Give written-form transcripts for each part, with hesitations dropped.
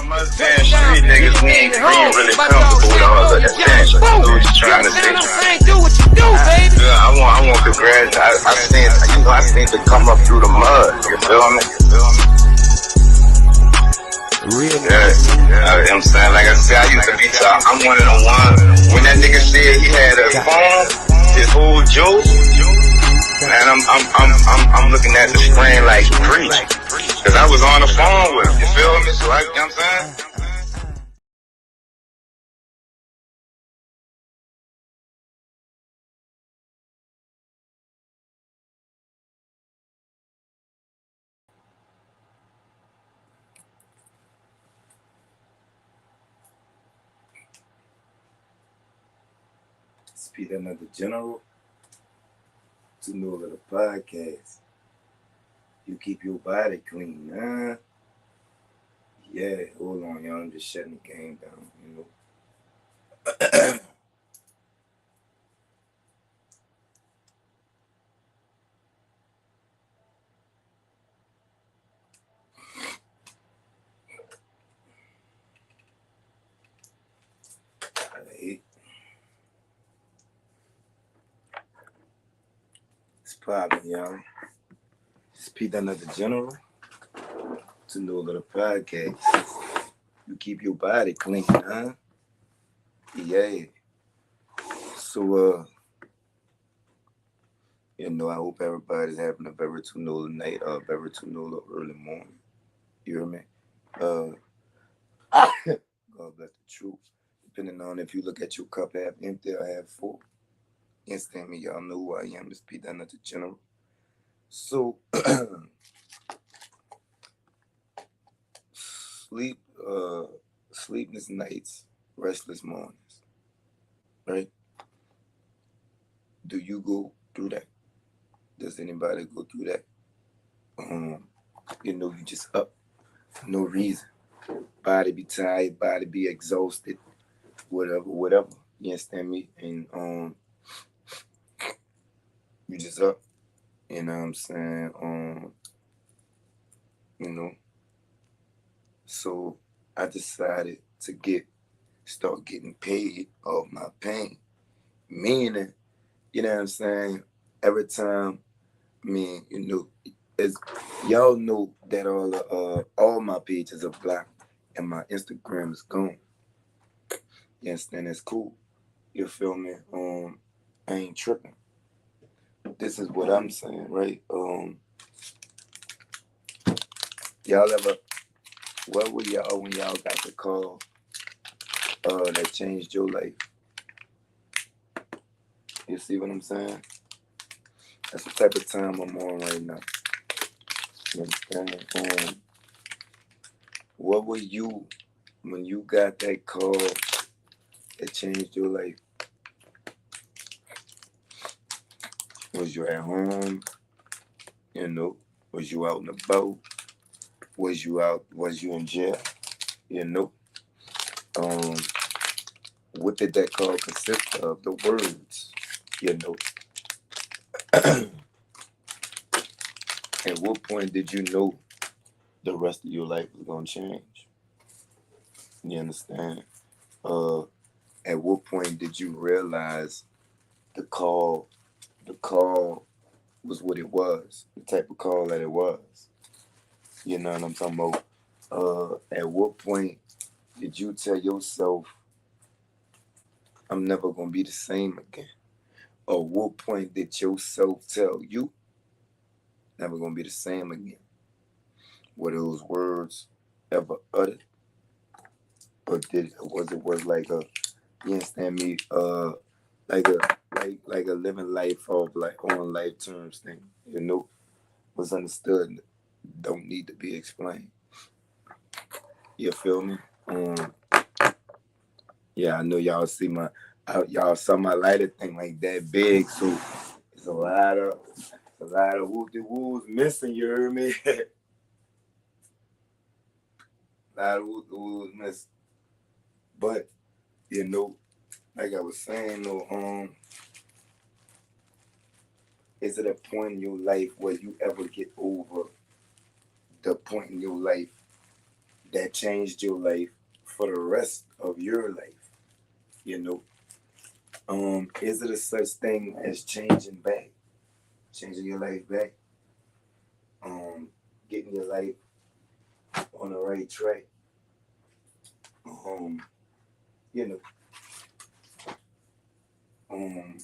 I'm understand street niggas need really comfortable with all of that thing. Like, what you trying to say? Do what you do, baby. Yeah, I want congrats. I seen to come up through the mud. You feel me? Real Yeah, I'm saying, like I said, I used to be top. I'm one of the ones. When that nigga said he had a phone, his whole joke, man, I'm looking at the screen like preach, cause I was on the phone with him. You feel me? So you know what I'm saying? Speed another general to NOLA the podcast. You keep your body clean, huh? Yeah, hold on, y'all. I'm just shutting the game down, you know. Alright. It's popping, y'all. Speed another general to NOLA the podcast. You keep your body clean, huh? Yeah. So, you know, I hope everybody's having a very to NOLA night, very to NOLA early morning. You hear me? God bless the truth. Depending on if you look at your cup half empty or half full. Instantly, y'all know who I am. This be done at the general. So, sleepless nights, restless mornings, right? Do you go through that? Does anybody go through that? You know, you just up for no reason. Body be tired, body be exhausted, whatever. You understand me? And you just up. You know what I'm saying? You know. So I decided to start getting paid off my pain. Meaning, you know what I'm saying? Every time, you know, as y'all know that all my pages are blocked and my Instagram is gone. You understand? That's cool. You feel me? I ain't tripping. This is what I'm saying, right? Y'all ever, what were y'all when y'all got the call that changed your life? You see what I'm saying? That's the type of time I'm on right now. You understand? What were you when you got that call that changed your life? Was you at home? You know? Was you out and about? Was you in jail? You know? What did that call consist of? The words, you know? At what point did you know the rest of your life was gonna change? You understand? At what point did you realize the call was what it was, the type of call that it was? You know what I'm talking about? At what point did you tell yourself, I'm never gonna be the same again? Or what point did yourself tell you, never gonna be the same again? Were those words ever uttered? Or was like a, you understand me, like a living life of like on life terms thing, you know, was understood, don't need to be explained. You feel me? Yeah, I know y'all y'all saw my lighter thing like that big, so it's a lot of whoop-de-woos missing, you heard me? A lot of whoop-de-woos missing. But, you know, like I was saying, though, is it a point in your life where you ever get over the point in your life that changed your life for the rest of your life. You know, is it a such thing as changing your life back, getting your life on the right track? Um, you know, um,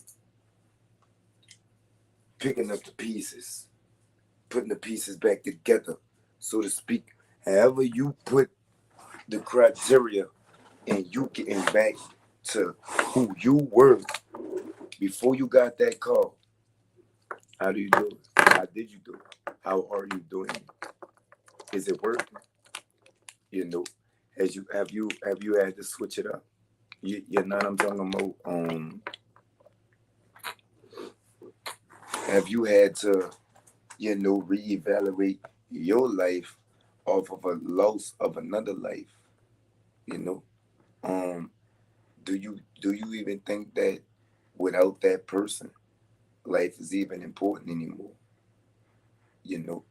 picking up the pieces, putting the pieces back together, so to speak. However you put the criteria and you getting back to who you were before you got that call. How do you do it? How did you do it? How are you doing it? Is it working? You know, have you had to switch it up? You know what I'm talking about? Have you had to, reevaluate your life off of a loss of another life? You know, um, do you even think that without that person, life is even important anymore? You know,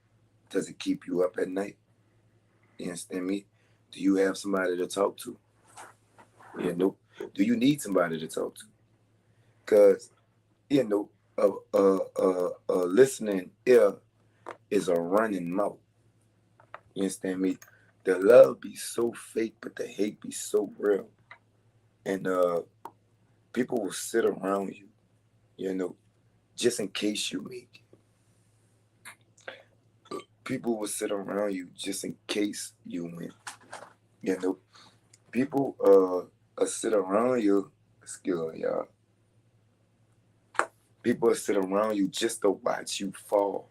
does it keep you up at night? You understand me? Do you have somebody to talk to? You know, do you need somebody to talk to? Because you know, a listening ear is a running mouth. You understand me? The love be so fake, but the hate be so real. And people will sit around you, you know, just in case you make it. People will sit around you just in case you win. You know, people sit around you. Excuse me, y'all. People will sit around you just to watch you fall.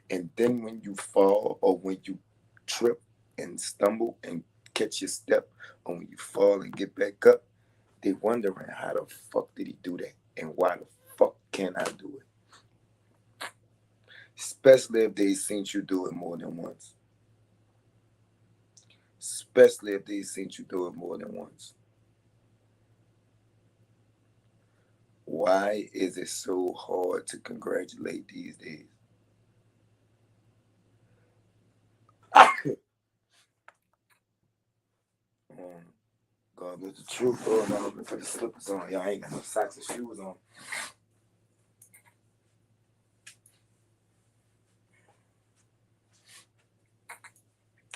And then when you fall or when you trip and stumble and catch your step, or when you fall and get back up, they wondering how the fuck did he do that and why the fuck can't I do it? Especially if they seen you do it more than once. Especially if they seen you do it more than once. Why is it so hard to congratulate these days? um, God, with the truth, oh no, let me put the slippers on. Y'all ain't got no socks and shoes on.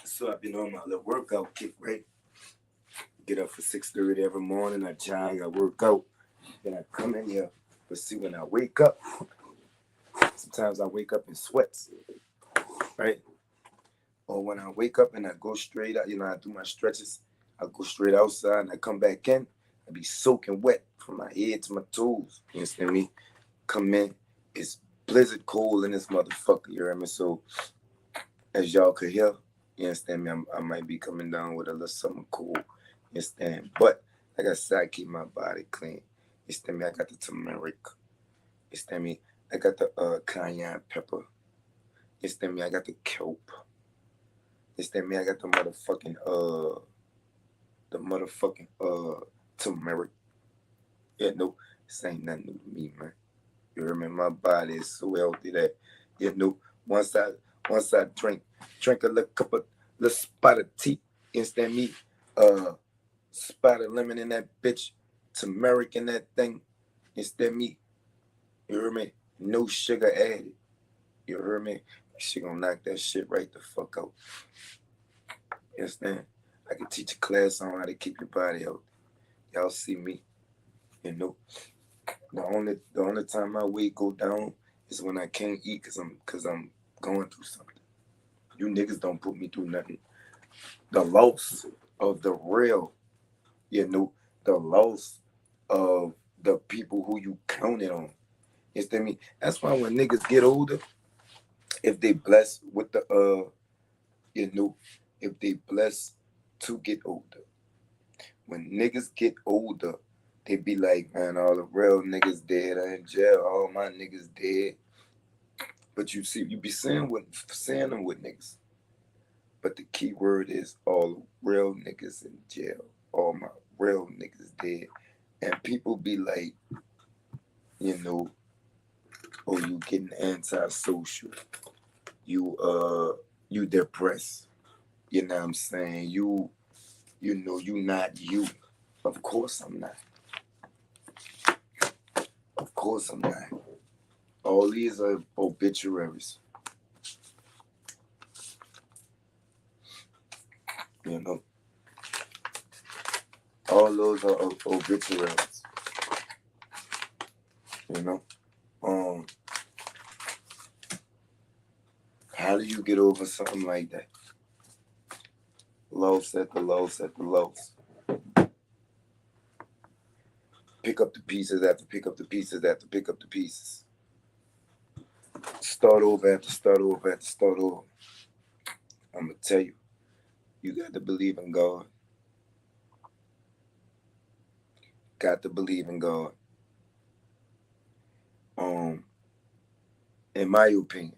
So I've been on my little workout kick, right? Get up for 6:30 every morning. I jog, I work out. Then I come in here. But see, when I wake up, sometimes I wake up in sweats, right? Or when I wake up and I go straight out, I do my stretches. I go straight outside and I come back in. I be soaking wet from my head to my toes. You understand me? Come in, it's blizzard cold in this motherfucker. You hear me? So as y'all could hear, you understand me? I might be coming down with a little something cool. You understand? But like I said, I keep my body clean. You understand me? I got the turmeric. You understand me? I got the cayenne pepper. You understand me? I got the kelp. You understand me? I got the motherfucking turmeric. Yeah, no, this ain't nothing new to me, man. You remember my body is so healthy that once I drink a little cup of little spot of tea, you understand me? Spot of lemon in that bitch, turmeric in that thing, you understand me? You hear me? No sugar added. You heard me? She gonna knock that shit right the fuck out. You understand? I can teach a class on how to keep your body healthy. Y'all see me, you know. The only time my weight go down is when I can't eat cause I'm going through something. You niggas don't put me through nothing. The loss of the real, the loss of the people who you counted on. You understand me? That's why when niggas get older, if they blessed with you know, if they blessed to get older. When niggas get older, they be like, man, all the real niggas dead are in jail. All my niggas dead. But you see, you be saying them with niggas. But the key word is all real niggas in jail. All my real niggas dead. And people be like, oh, you getting antisocial. You depressed. You know what I'm saying? You know, you not you. Of course I'm not. Of course I'm not. All these are obituaries. You know? All those are obituaries. You know? How do you get over something like that? Loss at the loss at the loss. Pick up the pieces after pick up the pieces after pick up the pieces. Start over after start over after start over. I'm going to tell you, you got to believe in God. Got to believe in God. In my opinion,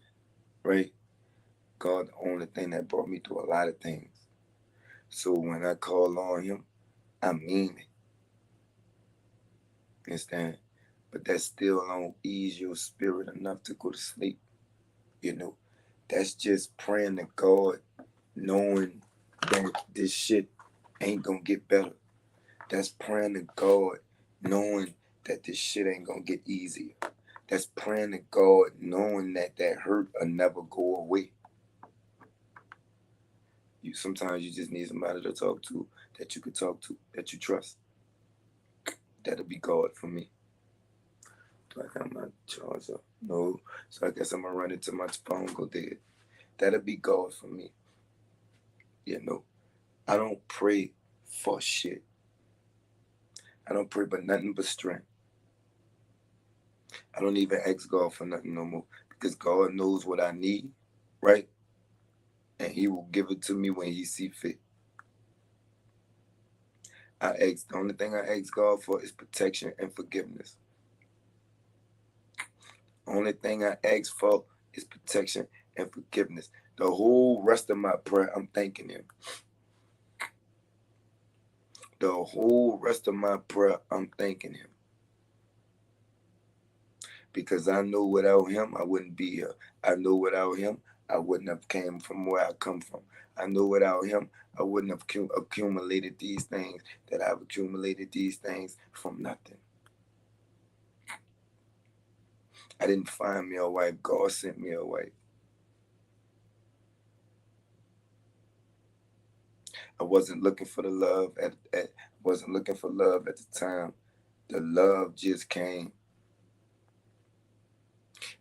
right? God, the only thing that brought me through a lot of things. So when I call on him, I mean it. Understand? But that still don't ease your spirit enough to go to sleep. You know, that's just praying to God, knowing that this shit ain't gonna get better. That's praying to God, knowing that this shit ain't gonna get easier. That's praying to God, knowing that hurt will never go away. Sometimes you just need somebody to talk to, that you could talk to, that you trust. That'll be God for me. Do I got my charger? No. So I guess I'm gonna run into my phone, go dead. That'll be God for me. You know, I don't pray for shit. I don't pray for nothing but strength. I don't even ask God for nothing no more because God knows what I need, right? And he will give it to me when he see fit. The only thing I ask God for is protection and forgiveness. Only thing I ask for is protection and forgiveness. The whole rest of my prayer, I'm thanking him. The whole rest of my prayer, I'm thanking him. Because I know without him, I wouldn't be here. I know without him, I wouldn't have came from where I come from. I know without him, I wouldn't have accumulated these things, that I've accumulated these things from nothing. I didn't find me a wife. God sent me a wife. I wasn't looking for the love wasn't looking for love at the time. The love just came.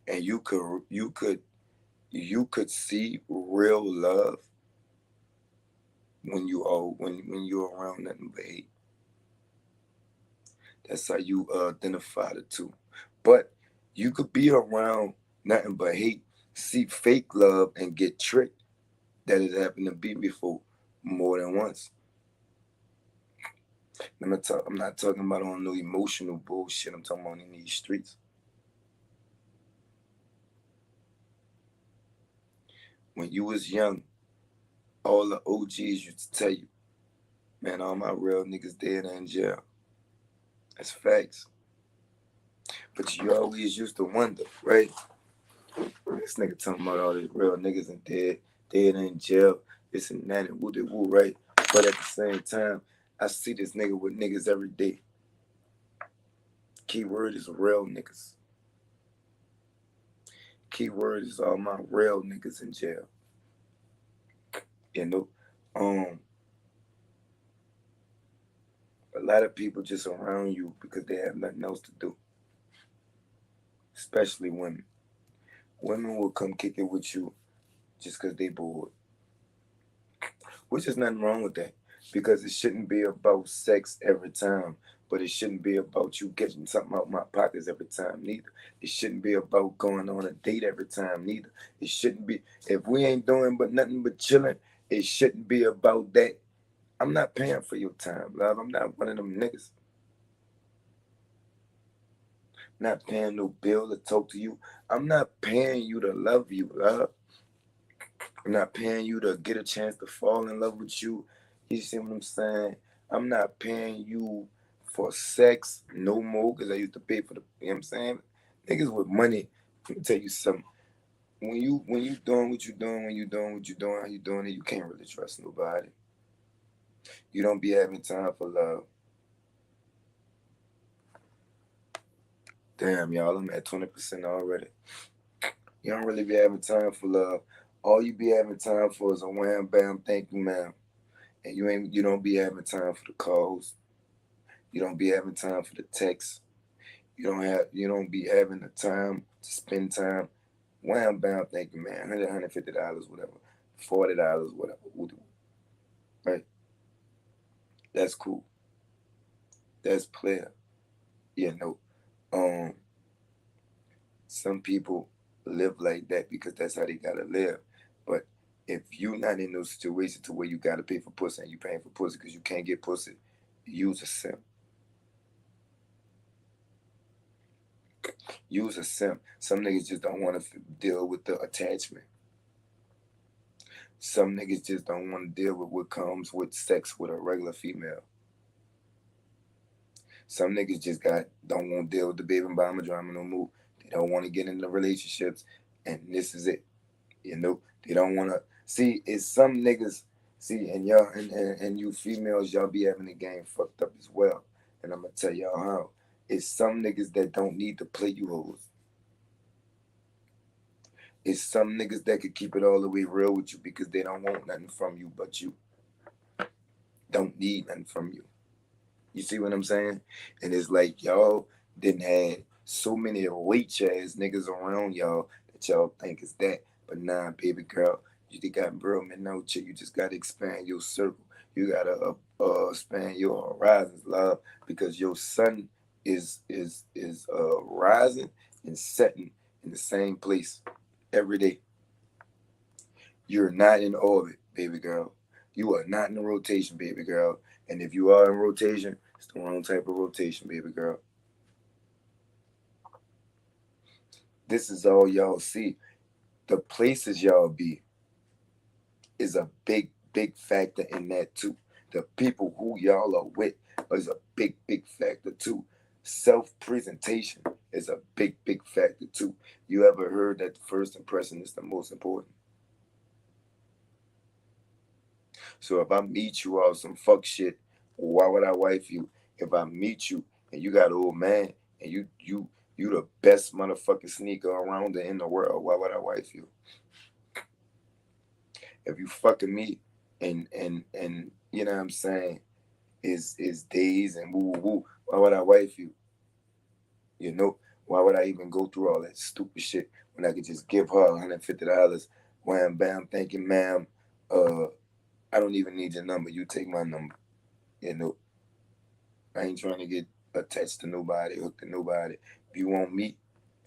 And you could see real love when you're around nothing but hate. That's how you identify the two. But you could be around nothing but hate, see fake love, and get tricked. That has happened to me before, more than once. I'm not talking about on no emotional bullshit. I'm talking about in these streets. When you was young, all the OGs used to tell you, man, all my real niggas dead and in jail. That's facts. But you always used to wonder, right? This nigga talking about all these real niggas and dead and in jail, this and that and woo, right? But at the same time, I see this nigga with niggas every day. Keyword is real niggas. Keyword is all my real niggas in jail. You know, a lot of people just around you because they have nothing else to do. Especially women. Women will come kick it with you just because they bored. Which is nothing wrong with that. Because it shouldn't be about sex every time. But it shouldn't be about you getting something out my pockets every time, neither. It shouldn't be about going on a date every time, neither. It shouldn't be, if we ain't doing but nothing but chilling, it shouldn't be about that. I'm not paying for your time, love. I'm not one of them niggas. Not paying no bill to talk to you. I'm not paying you to love you, love. I'm not paying you to get a chance to fall in love with you. You see what I'm saying? I'm not paying you for sex no more because I used to pay for the, you know what I'm saying? Niggas with money, let me tell you something. when you doing what you doing, when you doing what you doing, how you doing it, you can't really trust nobody. You don't be having time for love. Damn, y'all, I'm at 20% already. You don't really be having time for love. All you be having time for is a wham bam thank you ma'am. And you don't be having time for the calls. You don't be having time for the texts. You don't be having the time to spend time. Wham bam thank you ma'am. $150, whatever. $40, whatever. Right? That's cool. That's clear. You know. Some people live like that because that's how they gotta live. But if you not in those situations to where you gotta pay for pussy and you paying for pussy because you can't get pussy, use a simp. Use a simp. Some niggas just don't want to deal with the attachment. Some niggas just don't want to deal with what comes with sex with a regular female. Some niggas just don't want to deal with the baby mama drama no more. They don't want to get into relationships, and this is it. You know, they don't want to see. It's some niggas see, and y'all and you females, y'all be having the game fucked up as well. And I'm gonna tell y'all how. It's some niggas that don't need to play you hoes. It's some niggas that could keep it all the way real with you because they don't want nothing from you but you. Don't need nothing from you. You see what I'm saying? And it's like y'all didn't have so many rich ass niggas around y'all that y'all think is that. But nah, baby girl, you just got real note. You just gotta expand your circle. You gotta expand your horizons, love, because your sun is rising and setting in the same place every day. You're not in orbit, baby girl. You are not in a rotation, baby girl. And if you are in rotation, it's the wrong type of rotation, baby girl. This is all y'all see. The places y'all be is a big, big factor in that too. The people who y'all are with is a big, big factor too. Self-presentation is a big, big factor too. You ever heard that the first impression is the most important? So if I meet you on some fuck shit, why would I wife you? If I meet you and you got an old man and you the best motherfucking sneaker around in the world, why would I wife you? If you fucking me and you know what I'm saying, is days and woo woo woo, why would I wife you? You know, why would I even go through all that stupid shit when I could just give her $150? Wham bam, thank you, ma'am. I don't even need your number. You take my number. You know, I ain't trying to get attached to nobody, hooked to nobody. If you want me,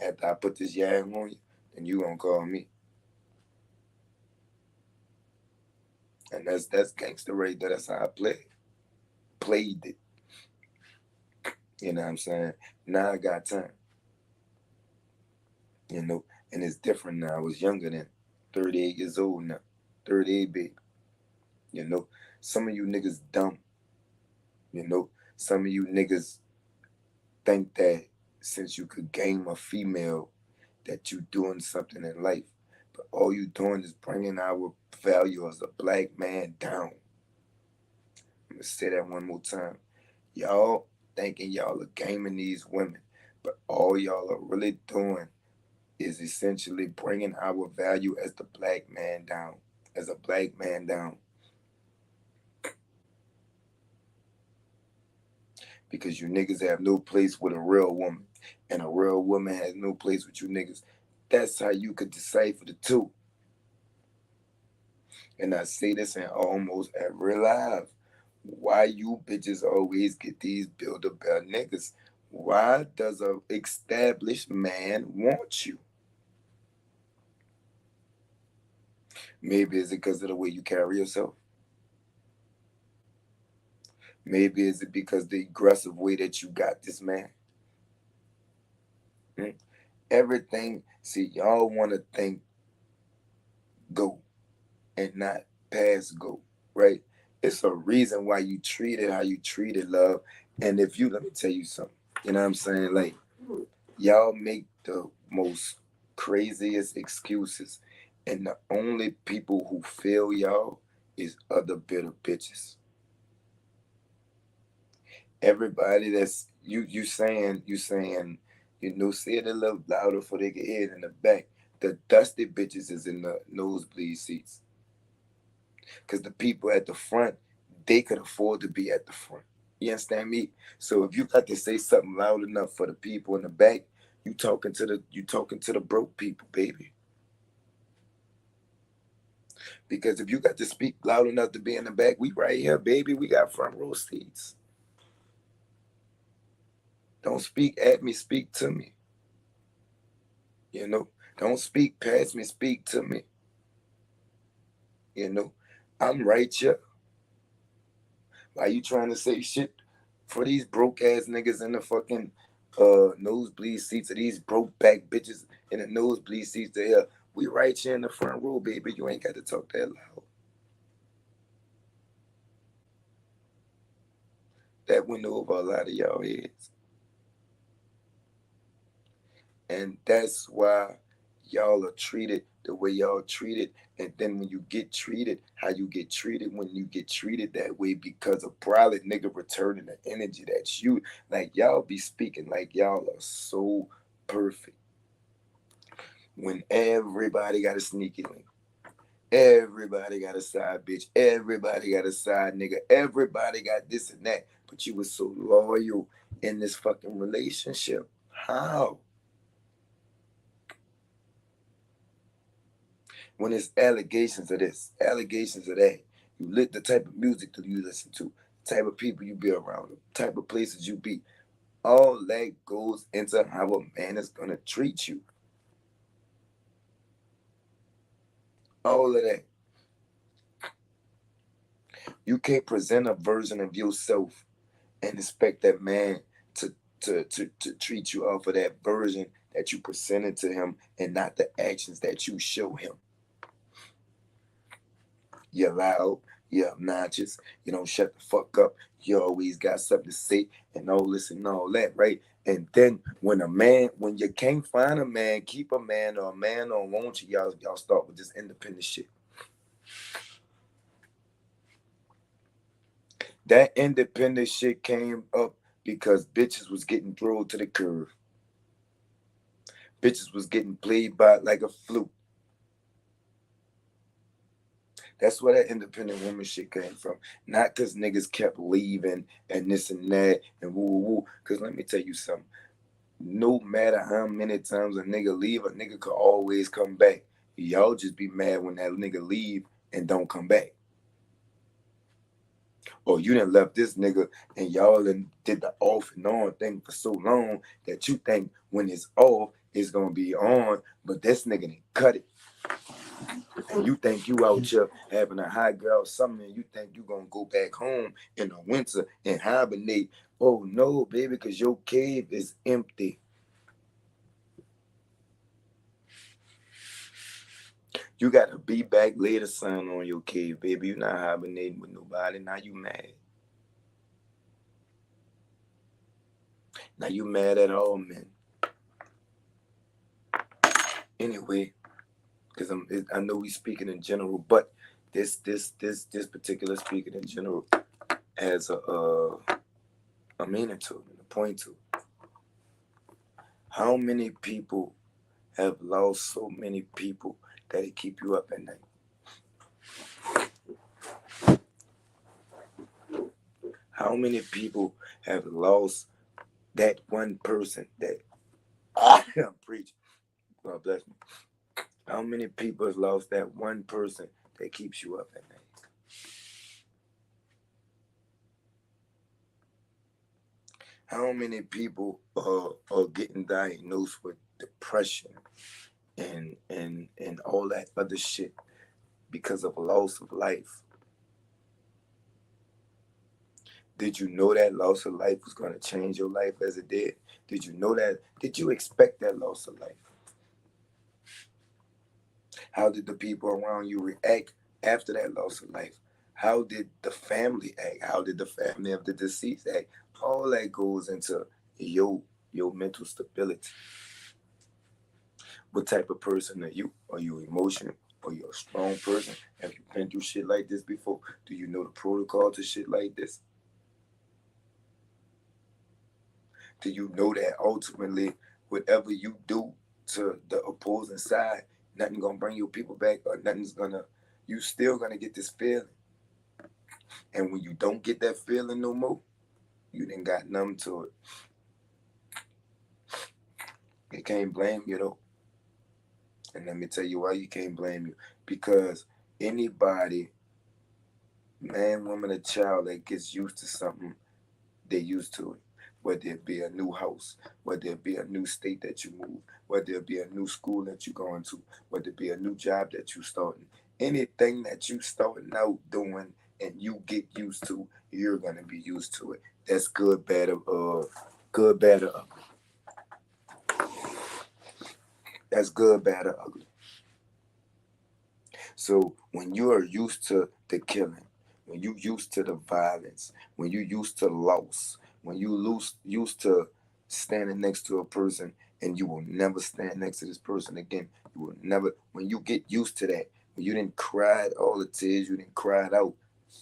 after I put this yag on you, then you gonna call me. And that's gangster right there. That's how I played it. You know what I'm saying? Now I got time. You know, and it's different now. I was younger then. 38 years old now. 38, baby. You know, some of you niggas dumb. You know, some of you niggas think that since you could game a female that you doing something in life. But all you doing is bringing our value as a black man down. I'm going to say that one more time. Y'all thinking y'all are gaming these women, but all y'all are really doing is essentially bringing our value as the black man down, as a black man down. Because you niggas have no place with a real woman, and a real woman has no place with you niggas. That's how you could decipher the two. And I say this in almost every live. Why you bitches always get these Build-A-Bear niggas? Why does a established man want you? Maybe it's because of the way you carry yourself. Maybe is it because the aggressive way that you got this man? Everything, see, y'all want to think go and not pass go, right? It's a reason why you treat it how you treat it, love. And if you, let me tell you something, you know what I'm saying? Like, y'all make the most craziest excuses. And the only people who feel y'all is other bitter bitches. Everybody that's you saying, say it a little louder for they can hear it in the back. The dusty bitches is in the nosebleed seats. Because the people at the front, they could afford to be at the front. You understand me? So if you got to say something loud enough for the people in the back, you talking to the broke people, baby. Because if you got to speak loud enough to be in the back, we right here, baby. We got front row seats. Don't speak at me, speak to me. You know, don't speak past me, speak to me. You know, I'm right here. Why you trying to say shit for these broke ass niggas in the fucking nosebleed seats, or these broke back bitches in the nosebleed seats to here? We right here in the front row, baby. You ain't got to talk that loud. That went over a lot of y'all heads. And that's why y'all are treated the way y'all treated. And then when you get treated, how you get treated when you get treated that way, because of probably nigga returning the energy that you, like, y'all be speaking like y'all are so perfect. When everybody got a sneaky link. Everybody got a side bitch. Everybody got a side nigga. Everybody got this and that. But you was so loyal in this fucking relationship. How? When it's allegations of this, allegations of that, you lit the type of music that you listen to, the type of people you be around, the type of places you be. All that goes into how a man is gonna treat you. All of that. You can't present a version of yourself and expect that man to treat you off of that version that you presented to him and not the actions that you show him. You're loud, you're obnoxious, you don't shut the fuck up, you always got something to say and all this and all that, right? And then when you can't find a man, keep a man, or a man don't want you, y'all start with this independent shit. That independent shit came up because bitches was getting thrown to the curb. Bitches was getting played by like a flute. That's where that independent woman shit came from. Not because niggas kept leaving and this and that and woo woo woo. Because let me tell you something. No matter how many times a nigga leave, a nigga could always come back. Y'all just be mad when that nigga leave and don't come back. Or you done left this nigga and y'all done did the off and on thing for so long that you think when it's off, it's gonna be on, but this nigga done cut it. And you think you out here having a hot girl summer, and you think you gonna go back home in the winter and hibernate. Oh no, baby, because your cave is empty. You gotta be back, lay the sun on your cave, baby. You not hibernating with nobody. Now you mad. Now you mad at all men. Anyway, because I know we speaking in general, but this particular speaking in general has a meaning to it, a point to it. How many people have lost so many people that it keep you up at night? How many people have lost that one person that I'm preaching? God bless me. How many people have lost that one person that keeps you up at night? How many people are getting diagnosed with depression and all that other shit because of a loss of life? Did you know that loss of life was going to change your life as it did? Did you know that? Did you expect that loss of life? How did the people around you react after that loss of life? How did the family act? How did the family of the deceased act? All that goes into your mental stability. What type of person are you? Are you emotional? Are you a strong person? Have you been through shit like this before? Do you know the protocol to shit like this? Do you know that ultimately, whatever you do to the opposing side, nothing gonna bring your people back, or you still gonna get this feeling. And when you don't get that feeling no more, you done got numb to it. You can't blame you though. And let me tell you why you can't blame you. Because anybody, man, woman, or child that gets used to something, they're used to it. Whether it be a new house, whether it be a new state that you move, whether it be a new school that you're going to, whether it be a new job that you starting. Anything that you starting out doing and you get used to, you're gonna be used to it. That's good, bad, good, bad, or ugly. That's good, bad, or ugly. So when you are used to the killing, when you used to the violence, when you used to loss, when you used to standing next to a person and you will never stand next to this person again, you will never. When you get used to that, when you didn't cry all the tears, you didn't cry it out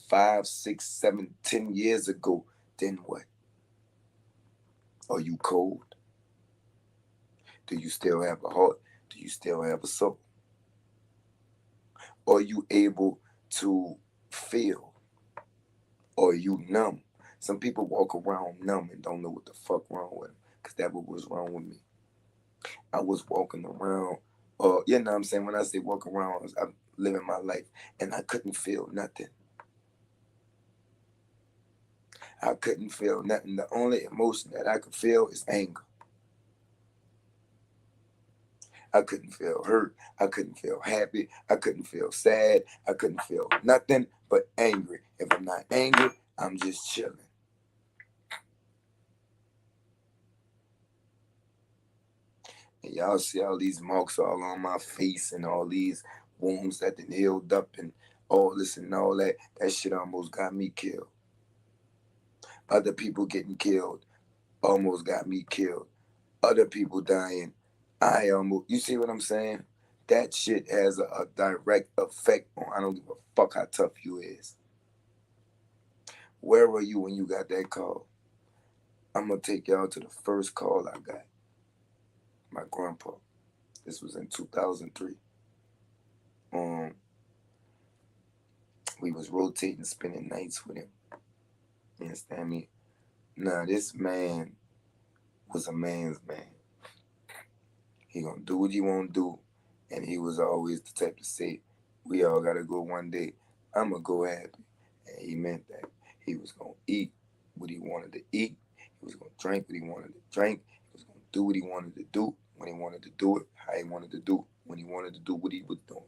5, 6, 7, 10 years ago, then what? Are you cold? Do you still have a heart? Do you still have a soul? Are you able to feel? Or are you numb? Some people walk around numb and don't know what the fuck wrong with them. Because that was wrong with me. I was walking around, you know what I'm saying? When I say walk around, I'm living my life and I couldn't feel nothing. I couldn't feel nothing. The only emotion that I could feel is anger. I couldn't feel hurt. I couldn't feel happy. I couldn't feel sad. I couldn't feel nothing but angry. If I'm not angry, I'm just chilling. And y'all see all these marks all on my face and all these wounds that done healed up and all this and all that. That shit almost got me killed. Other people getting killed almost got me killed. Other people dying. You see what I'm saying? That shit has a direct effect on, I don't give a fuck how tough you is. Where were you when you got that call? I'm going to take y'all to the first call I got. My grandpa. This was in 2003. We was rotating, spending nights with him. You understand me? Now, this man was a man's man. He gonna do what he want to do. And he was always the type to say, we all gotta go one day. I'm gonna go happy. And he meant that. He was gonna eat what he wanted to eat. He was gonna drink what he wanted to drink. He was gonna do what he wanted to do, when he wanted to do it, how he wanted to do it, when he wanted to do what he was doing.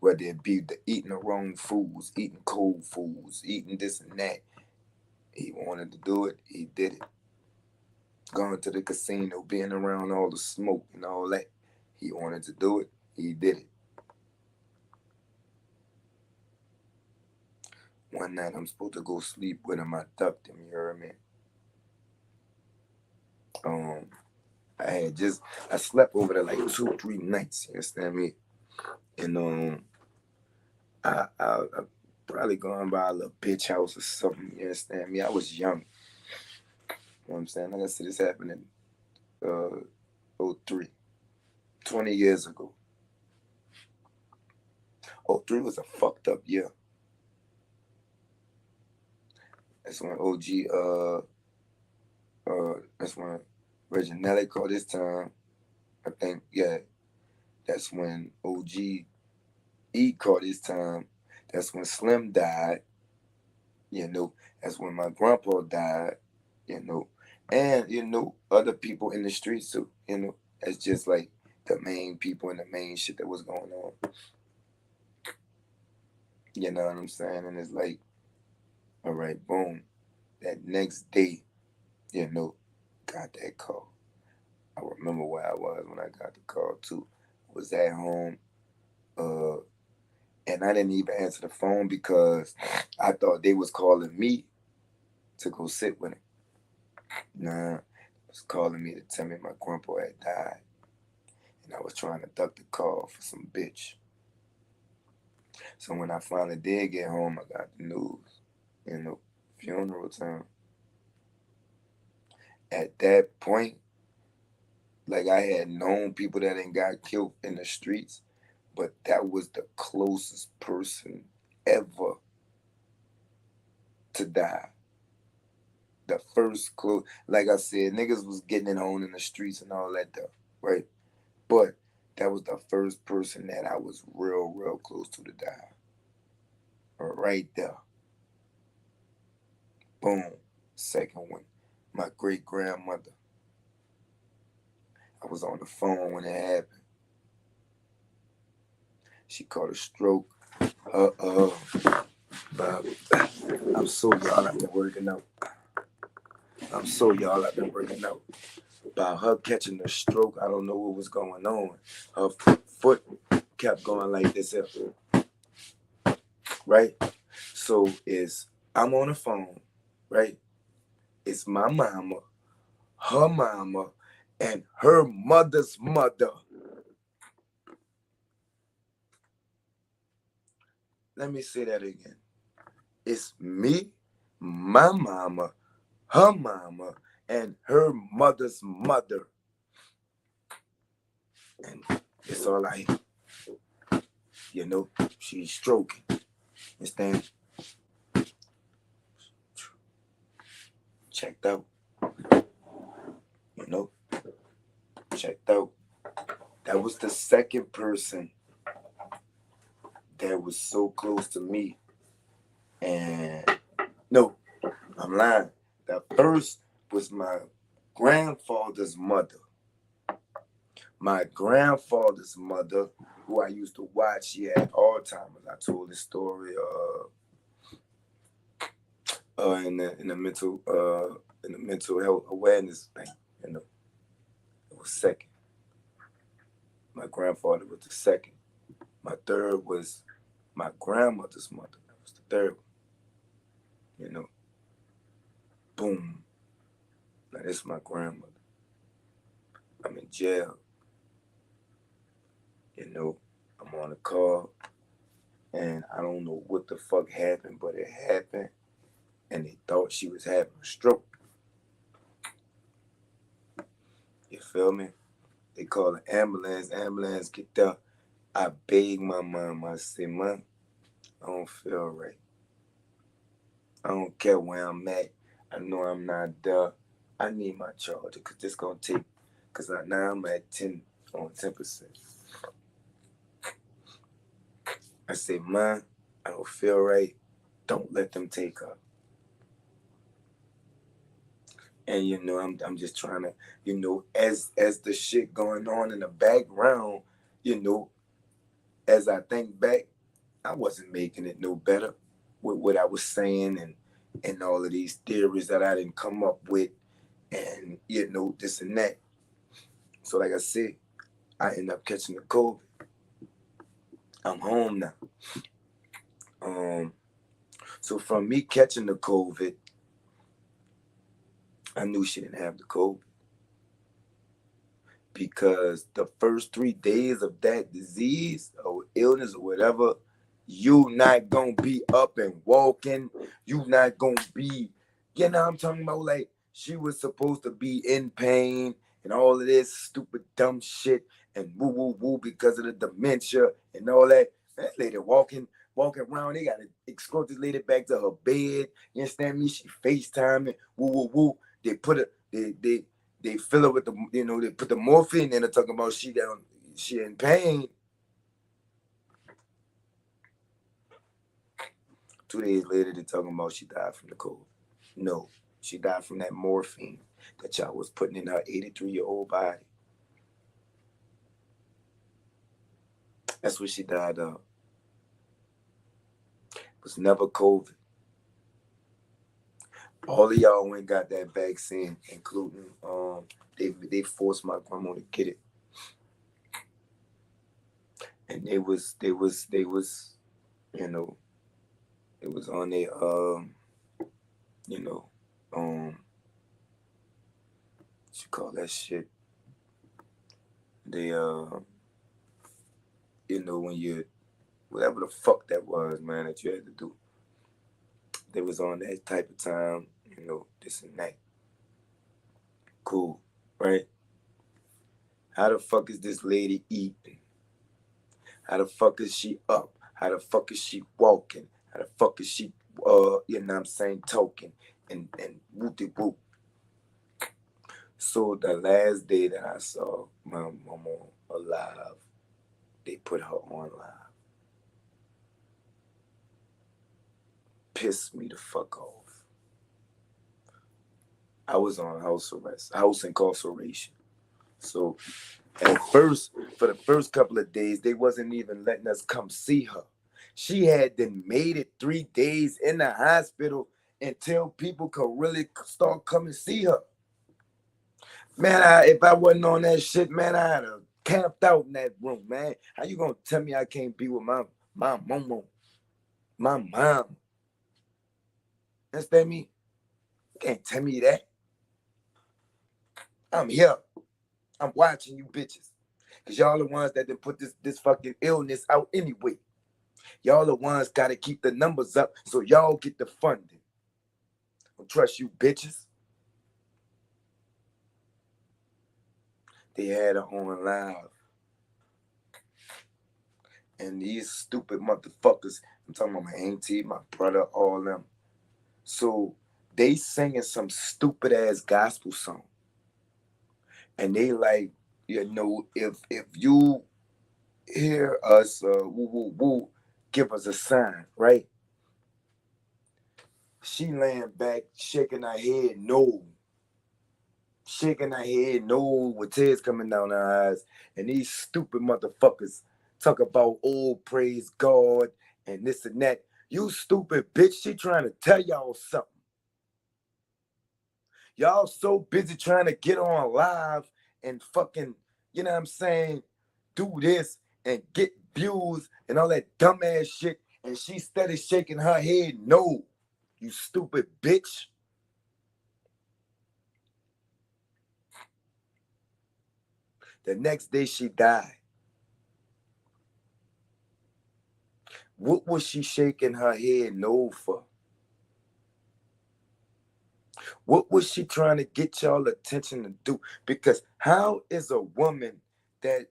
Whether it be eating the wrong foods, eating cold foods, eating this and that. He wanted to do it, he did it. Going to the casino, being around all the smoke and all that. He wanted to do it, he did it. One night I'm supposed to go sleep with him, I ducked him, you heard me? I slept over there like 2 or 3 nights, you understand me? And I probably gone by a little bitch house or something, you understand me? I was young. You know what I'm saying? Like I said, this happened in 03, 20 years ago. 03 was a fucked up year. That's when that's when Reginelli called his time. I think, yeah. That's when OG called his time. That's when Slim died. You know, that's when my grandpa died. You know, and other people in the streets too. You know, that's just like the main people and the main shit that was going on. You know what I'm saying? And it's like, all right, boom. That next day, got that call. I remember where I was when I got the call too. I was at home, and I didn't even answer the phone because I thought they was calling me to go sit with him. Nah, it was calling me to tell me my grandpa had died. and I was trying to duck the call for some bitch. So when I finally did get home, I got the news, funeral time. At that point, like I had known people that ain't got killed in the streets, but that was the closest person ever to die. The first close, like I said, niggas was getting it on in the streets and all that stuff, right? But that was the first person that I was real close to die. Right there. Boom. Second one. My great grandmother. I was on the phone when it happened. She caught a stroke. I'm so y'all I've been working out. About her catching the stroke, I don't know what was going on. Her foot kept going like this, right? So I'm on the phone, right? It's my mama, her mama, and her mother's mother. Let me say that again. It's me, my mama, her mama, and her mother's mother. And it's all like, she's stroking. Understand? Checked out. Checked out. That was the second person that was so close to me. And no, I'm lying. The first was my grandfather's mother. My grandfather's mother, who I used to watch, she had Alzheimer's. I told this story in the mental health awareness thing. It was second. My grandfather was the second. My third was my grandmother's mother. That was the third one. Boom. Now this is my grandmother. I'm in jail. I'm on a call, and I don't know what the fuck happened, but it happened, and they thought she was having a stroke. You feel me? They call the ambulance. Ambulance get there. I beg my mom. I say, Mom, I don't feel right. I don't care where I'm at. I know I'm not there. I need my charger because this going to take, because now I'm at 10%. I say, Mom, I don't feel right. Don't let them take her. And I'm just trying to, as the shit going on in the background, as I think back, I wasn't making it no better with what I was saying and all of these theories that I didn't come up with, and this and that. So like I said, I end up catching the COVID. I'm home now. So from me catching the COVID, I knew she didn't have the COVID, because the first 3 days of that disease or illness or whatever, you not gonna be up and walking. You not gonna be, I'm talking about, like, she was supposed to be in pain and all of this stupid dumb shit and woo because of the dementia and all that. That lady walking around, they gotta escort this lady back to her bed. You understand me? She FaceTiming, woo. They put it, they fill her with the, they put the morphine in her, talking about she in pain. 2 days later, they talking about she died from the COVID. No, she died from that morphine that y'all was putting in her 83-year-old body. That's what she died of. It was never COVID. All of y'all went and got that vaccine, including they forced my grandma to get it, and they was it was on their what you call that shit, They when you whatever the fuck that was, man, that you had to do. They was on that type of time, this and that. Cool, right? How the fuck is this lady eating? How the fuck is she up? How the fuck is she walking? How the fuck is she, talking and whoop-de-whoop. So the last day that I saw my mama alive, they put her on live. Pissed me the fuck off. I was on house arrest, house incarceration. So for the first couple of days, they wasn't even letting us come see her. She had then made it 3 days in the hospital until people could really start coming see her. Man, if I wasn't on that shit, man, I'd have camped out in that room, man. How you gonna tell me I can't be with my mama, my mom? Understand me? You can't tell me that. I'm here. I'm watching you bitches. Because y'all the ones that done put this fucking illness out anyway. Y'all the ones got to keep the numbers up so y'all get the funding. Don't trust you bitches. They had her on live. And these stupid motherfuckers, I'm talking about my auntie, my brother, all them. So they singing some stupid ass gospel song. And they like, if you hear us, woo, woo, woo, give us a sign, right? She laying back, shaking her head, no. Shaking her head, no, with tears coming down her eyes. And these stupid motherfuckers talk about, oh, praise God, and this and that. You stupid bitch, she trying to tell y'all something. Y'all so busy trying to get on live and fucking, do this and get views and all that dumbass shit. And she steady shaking her head, no, you stupid bitch. The next day she died. What was she shaking her head no for? What was she trying to get y'all attention to do? Because how is a woman that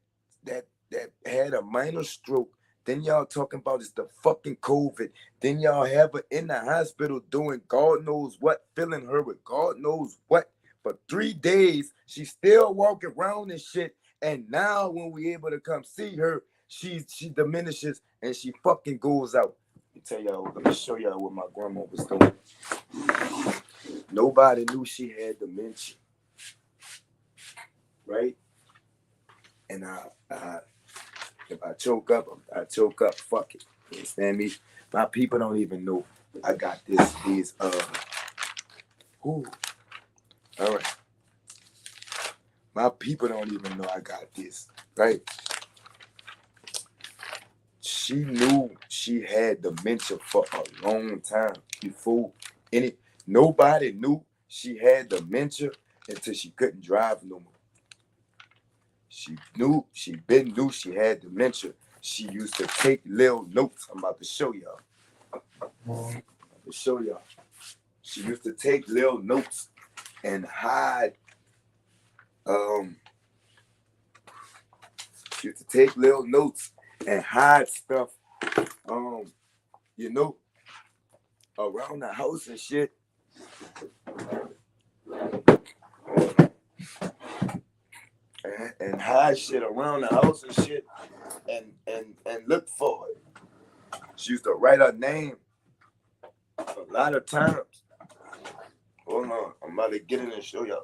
had a minor stroke, then y'all talking about is the fucking COVID, then y'all have her in the hospital doing God knows what, filling her with God knows what for 3 days, she's still walking around and shit, and now when we able to come see her, she diminishes and she fucking goes out. Let me show y'all what my grandma was doing. Nobody knew she had dementia, right? And if I choke up, I choke up. Fuck it. You understand me? My people don't even know I got these. All right. My people don't even know I got this, right? She knew she had dementia for a long time before nobody knew she had dementia until she couldn't drive no more. She knew she had dementia. She used to take little notes. I'm about to show y'all. She used to take little notes and hide. She used to take little notes and hide stuff. Around the house and shit. And hide shit around the house and shit, and look for it. She used to write her name a lot of times. Hold on, I'm about to get in and show y'all.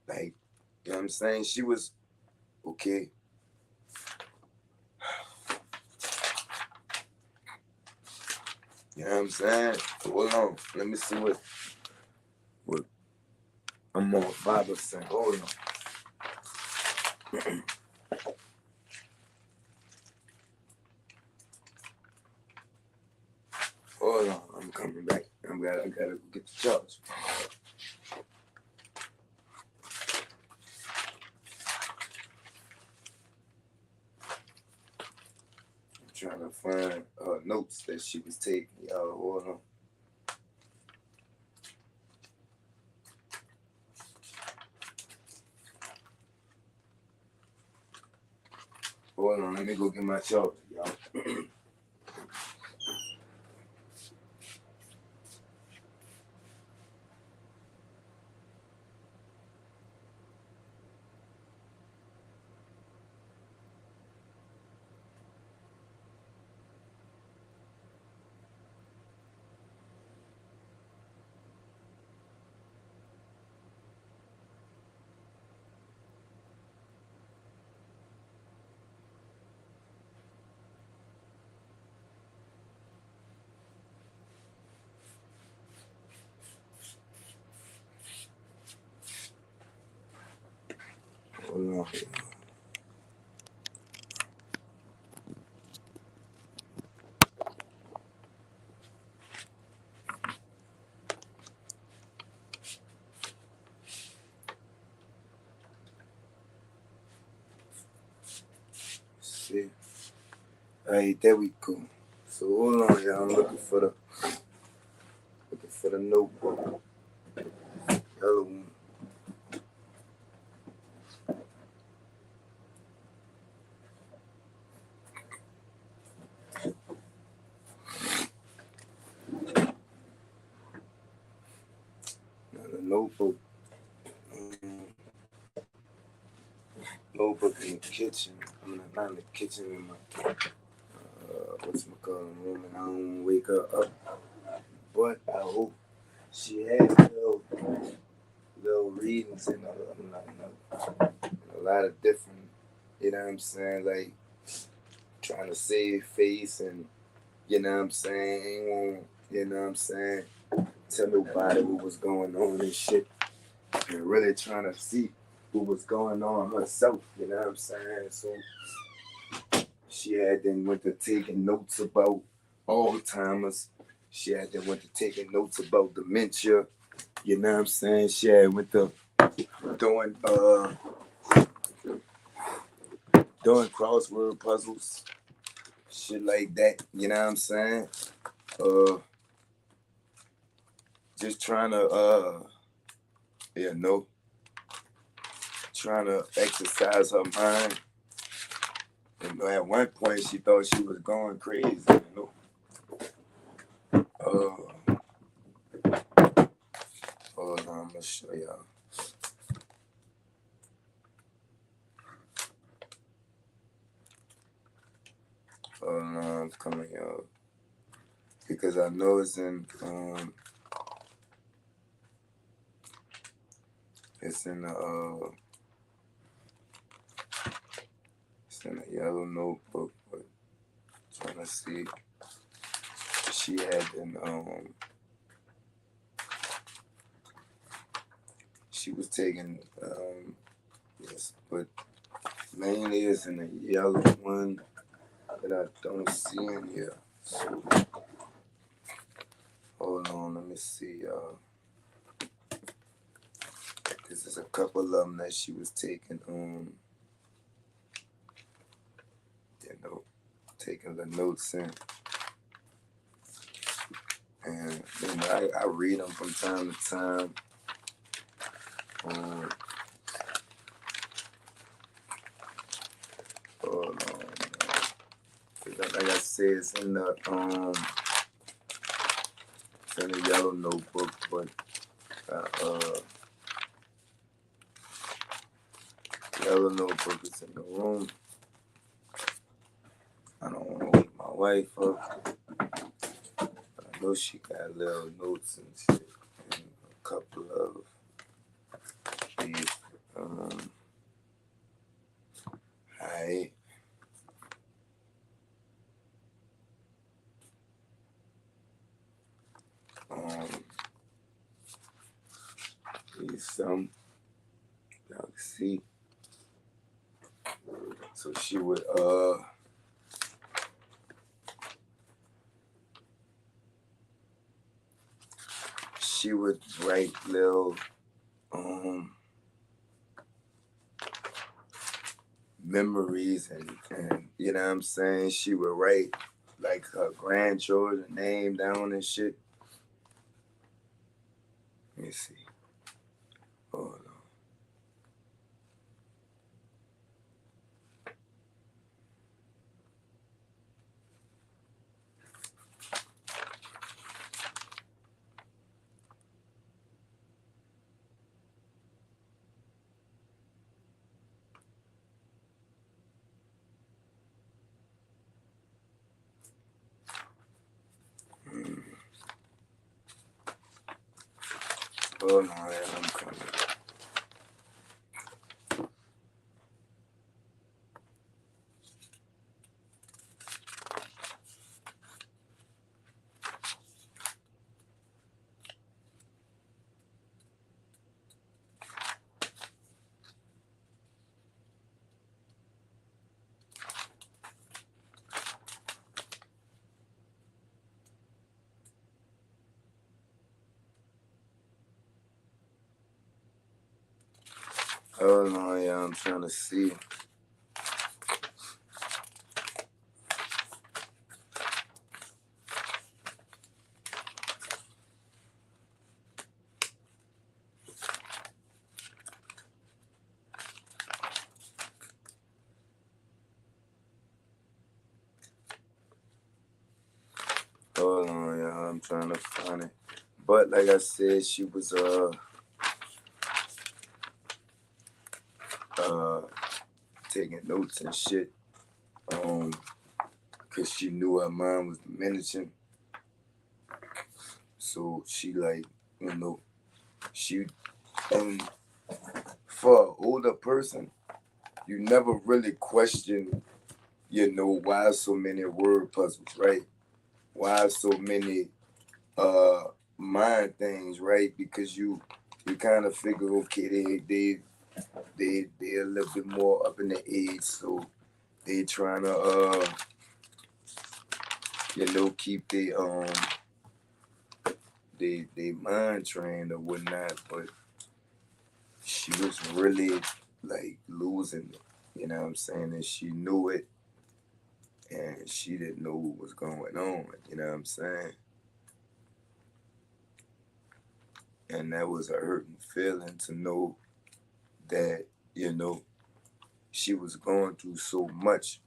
Like, you know what I'm saying? She was okay. You know what I'm saying? Hold on, let me see what I'm on 5%. Hold on. Hold on, I'm coming back. I gotta get the charge. trying to find notes that she was taking. Y'all, hold on. Hold on, let me go get my charger, y'all. Hold on. See. Alright, there we go. So hold on, y'all. I'm looking for the notebook. The other one. Now the notebook. Notebook in the kitchen. I mean, not in the kitchen, in my room, and I don't wake her up. But I hope she had little readings and a lot of different, you know what I'm saying, like trying to save face and, you know what I'm saying, ain't want, you know what I'm saying, tell nobody what was going on and shit, and really trying to see what was going on herself, you know what I'm saying. So she had then went to taking notes about Alzheimer's. She had then went to taking notes about dementia. You know what I'm saying? She had went to doing crossword puzzles, shit like that. You know what I'm saying? Just trying to trying to exercise her mind. And at one point she thought she was going crazy, you know. Hold on, I'm gonna show y'all. Hold on, I'm coming, y'all. Because I know it's in a yellow notebook, but trying to see. She had she was taking yes, but mainly it's in a yellow one that I don't see in here. So hold on, let me see, y'all. This is a couple of them that she was taking taking the notes in. And you know, I read them from time to time. Hold on. Like I said, it's in the yellow notebook, but yellow notebook is in the room. I don't want to wake my wife up. But I know she got little notes and shit, and a couple of these. Alright. These some y'all can see. So she would write little memories and you know what I'm saying? She would write like her grandchildren name down and shit. Let me see. Hold on. Hold on, man, I'm coming. Hold on, y'all, I'm trying to see. Hold on, y'all, I'm trying to find it. But like I said, she was taking notes and shit. Cause she knew her mom was diminishing. So she like, you know, she and for an older person, you never really question, you know, why so many word puzzles, right? Why so many mind things, right? Because you kind of figure, okay, they a little bit more up in the age, so they trying to you know, keep they mind trained or whatnot, but she was really like losing it, you know what I'm saying? And she knew it, and she didn't know what was going on, you know what I'm saying? And that was a hurting feeling to know that, you know, she was going through so much.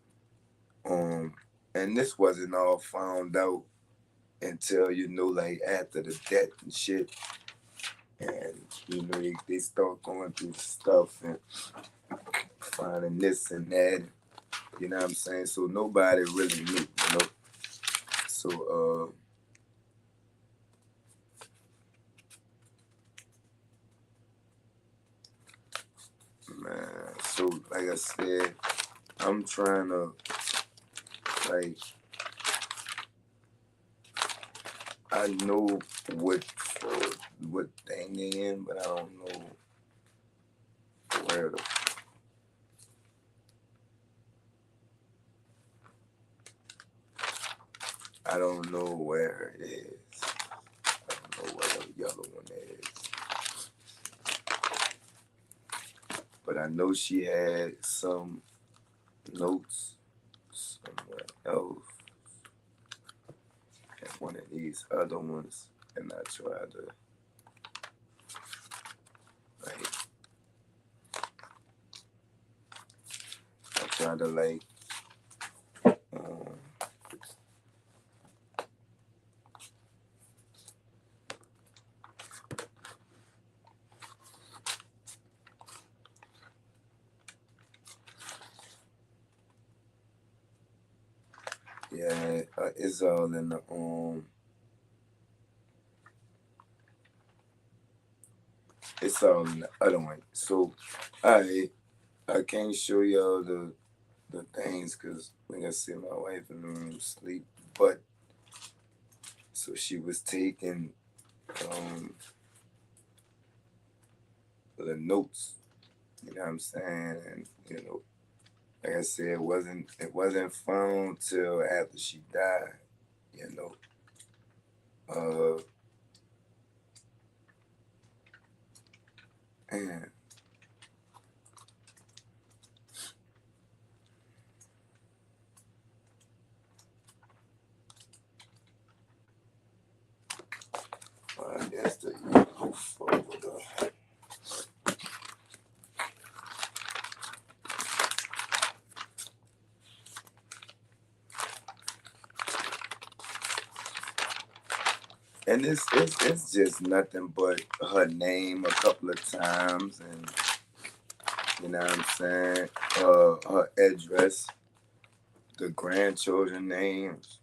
And this wasn't all found out until, you know, like after the death and shit. And, you know, they start going through stuff and finding this and that. You know what I'm saying? So nobody really knew, you know? So, man, so like I said, I'm trying to, like, I know what thing they in, but I don't know where the I don't know where it is. I don't know where the yellow one is. But I know she had some notes somewhere else. And one of these other ones. And I tried to like yeah, it's all in the it's all in the other one. So I can't show y'all the things because like I said, my wife in the room sleep. But so she was taking the notes, you know what I'm saying? And you know, like I said, it wasn't found till after she died, you know. And And it's just nothing but her name a couple of times, and you know what I'm saying, her address, the grandchildren names,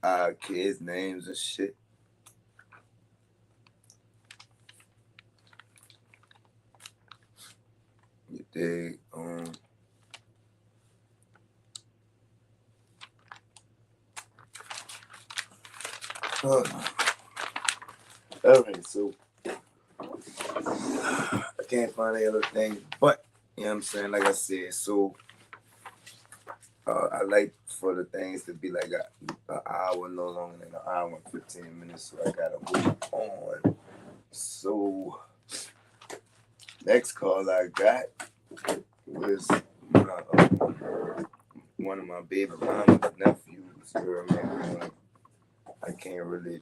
our kids' names and shit. You dig? Alright, so I can't find any other thing, but you know what I'm saying. Like I said, so I like for the things to be like an hour, no longer than an hour and 15 minutes. So I gotta move on. So next call I got was one of my baby mama's nephews. You know what I mean? I can't really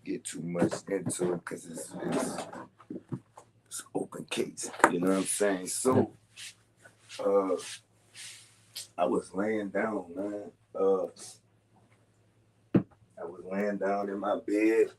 get too much into it because it's open case. You know what I'm saying? So I was laying down, man. I was laying down in my bed.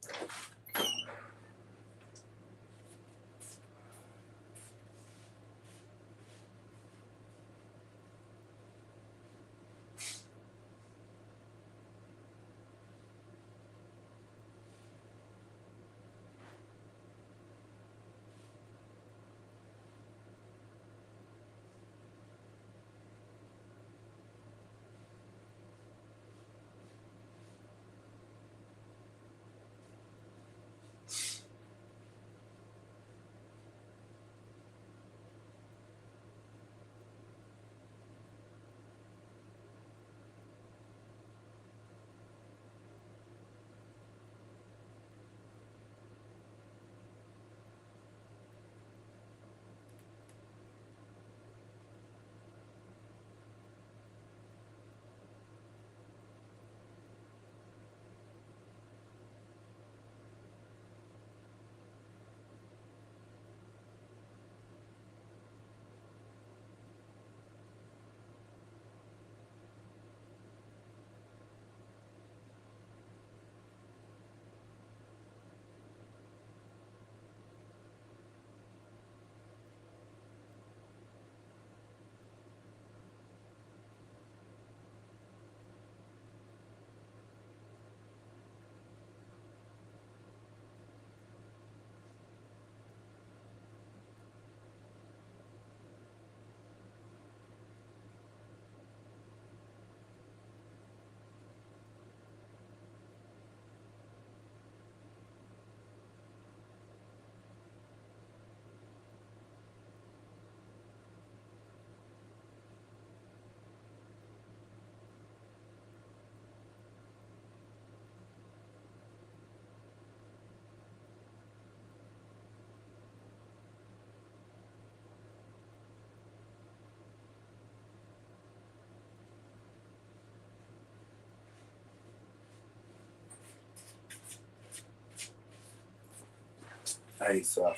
Hey, so I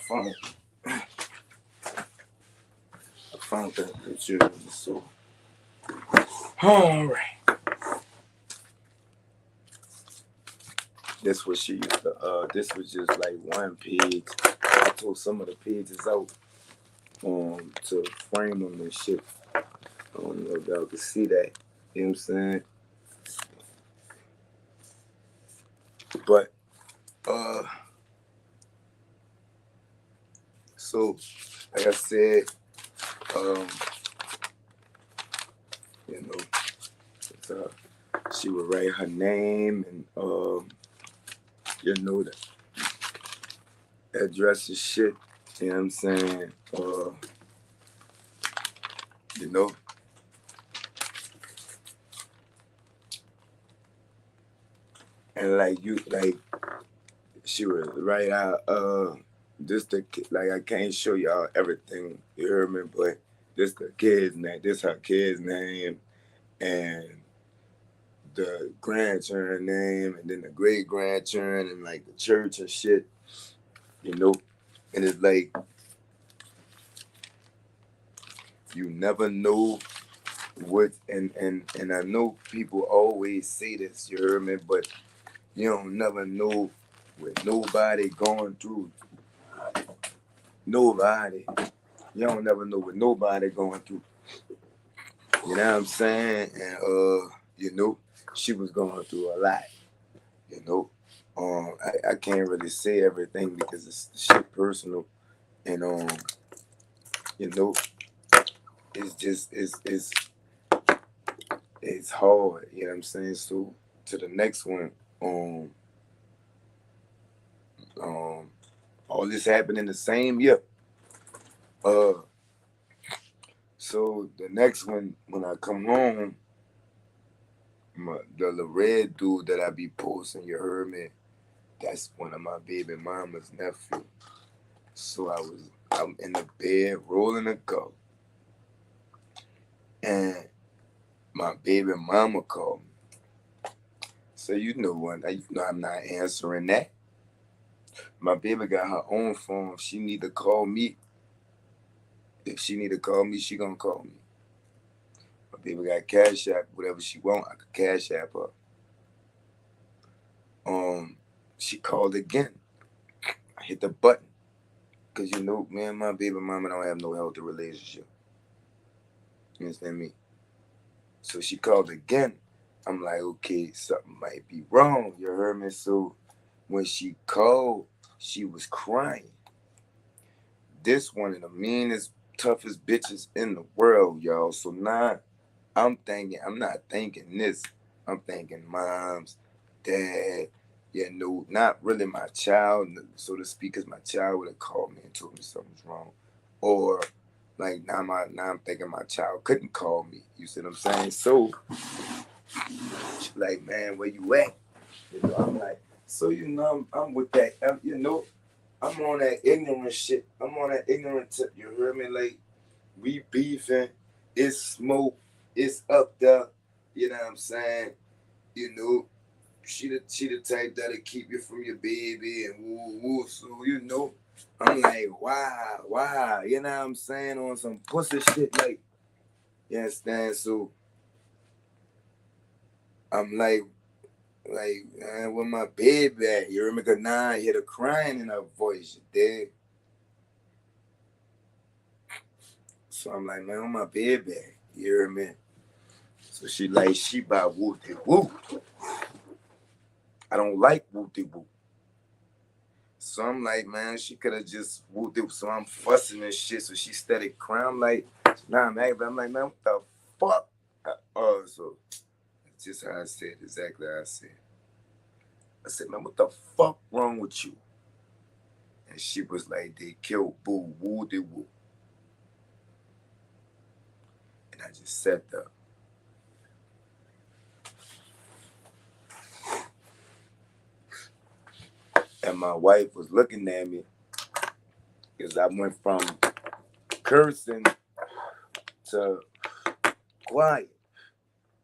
found that picture. So, all right. This was she used to. This was just like one page. I took some of the pages out to frame them and shit. I don't know if y'all can see that. You know what I'm saying? But so like I said, you know, she would write her name and you know, the address and shit. You know what I'm saying? You know. And like she would write out this the like I can't show y'all everything, you hear me, but this the kid's name, this her kid's name, and the grandchildren name, and then the great grandchildren, and like the church and shit, you know. And it's like you never know what, and I know people always say this, you hear me, but You don't never know what nobody going through. Nobody. You don't never know what nobody going through. You know what I'm saying? And you know, she was going through a lot. You know, I can't really say everything because it's shit personal, and you know, it's just it's hard. You know what I'm saying? So to the next one, um, um, all this happened in the same year. Uh, so the next one, when I come home, the red dude that I be posting, you heard me. That's one of my baby mama's nephew. So I'm in the bed rolling a go, and my baby mama called me. So you know what? You know I'm not answering that. My baby got her own phone. If she need to call me, she gonna call me. My baby got Cash App, whatever she want, I could Cash App her. She called again. I hit the button. Cause you know, me and my baby mama don't have no healthy relationship. You understand me? So she called again. I'm like, okay, something might be wrong. You heard me? So when she called, she was crying. This one of the meanest, toughest bitches in the world, y'all. So now I'm not thinking this. I'm thinking moms, dad, you know, not really my child, so to speak, because my child would have called me and told me something's wrong. Or like now I'm thinking my child couldn't call me. You see what I'm saying? So she's like, man, where you at? You know, I'm like, so you know, I'm with that. You know, I'm on that ignorant shit. I'm on that ignorant tip. You heard me? Like we beefing. It's smoke. It's up there. You know what I'm saying? You know, she the type that'll keep you from your baby and woo woo. So you know, I'm like, why? You know what I'm saying? On some pussy shit, like, you understand? So I'm like, man, where my baby at? You remember? Cause now I hear the crying in her voice, you dig? So I'm like, man, where my baby at? You hear me? So she like, she by whoop-de whoop. I don't like whoop-de whoop. So I'm like, man, she could have just whooped it. So I'm fussing and shit. So she steady crying. I'm like, nah, man. But I'm like, man, what the fuck? So it's just how I said, exactly how I said. I said, man, what the fuck wrong with you? And she was like, they killed Boo, woo de woo. And I just sat there. And my wife was looking at me because I went from cursing to quiet.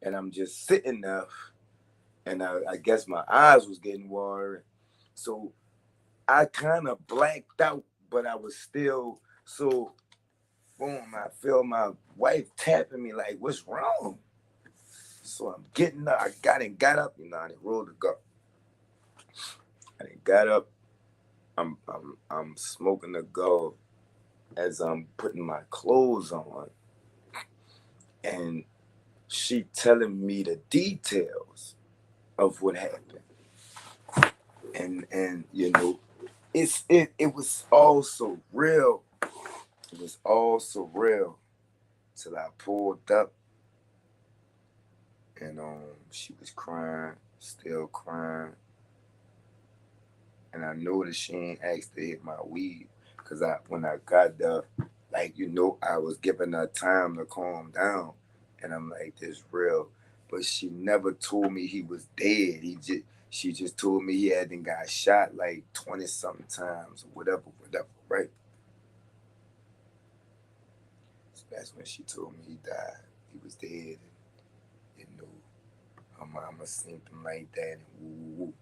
And I'm just sitting there. And I guess my eyes was getting watery. So I kind of blacked out, but I was still so boom. I feel my wife tapping me like, "What's wrong?" So I'm getting up. I got up, you know, and rolled the go. I got up. I'm smoking the go as I'm putting my clothes on, and she telling me the details of what happened, and you know, it was all so real. It was all so real till I pulled up and she was crying, still crying. And I noticed she ain't asked to hit my weed. Cause when I got there, like, you know, I was giving her time to calm down. And I'm like, this real. But she never told me he was dead. She just told me he hadn't got shot like 20 something times or whatever, right? So that's when she told me he died. He was dead. And, you know, her mama seen him like that and woo woo.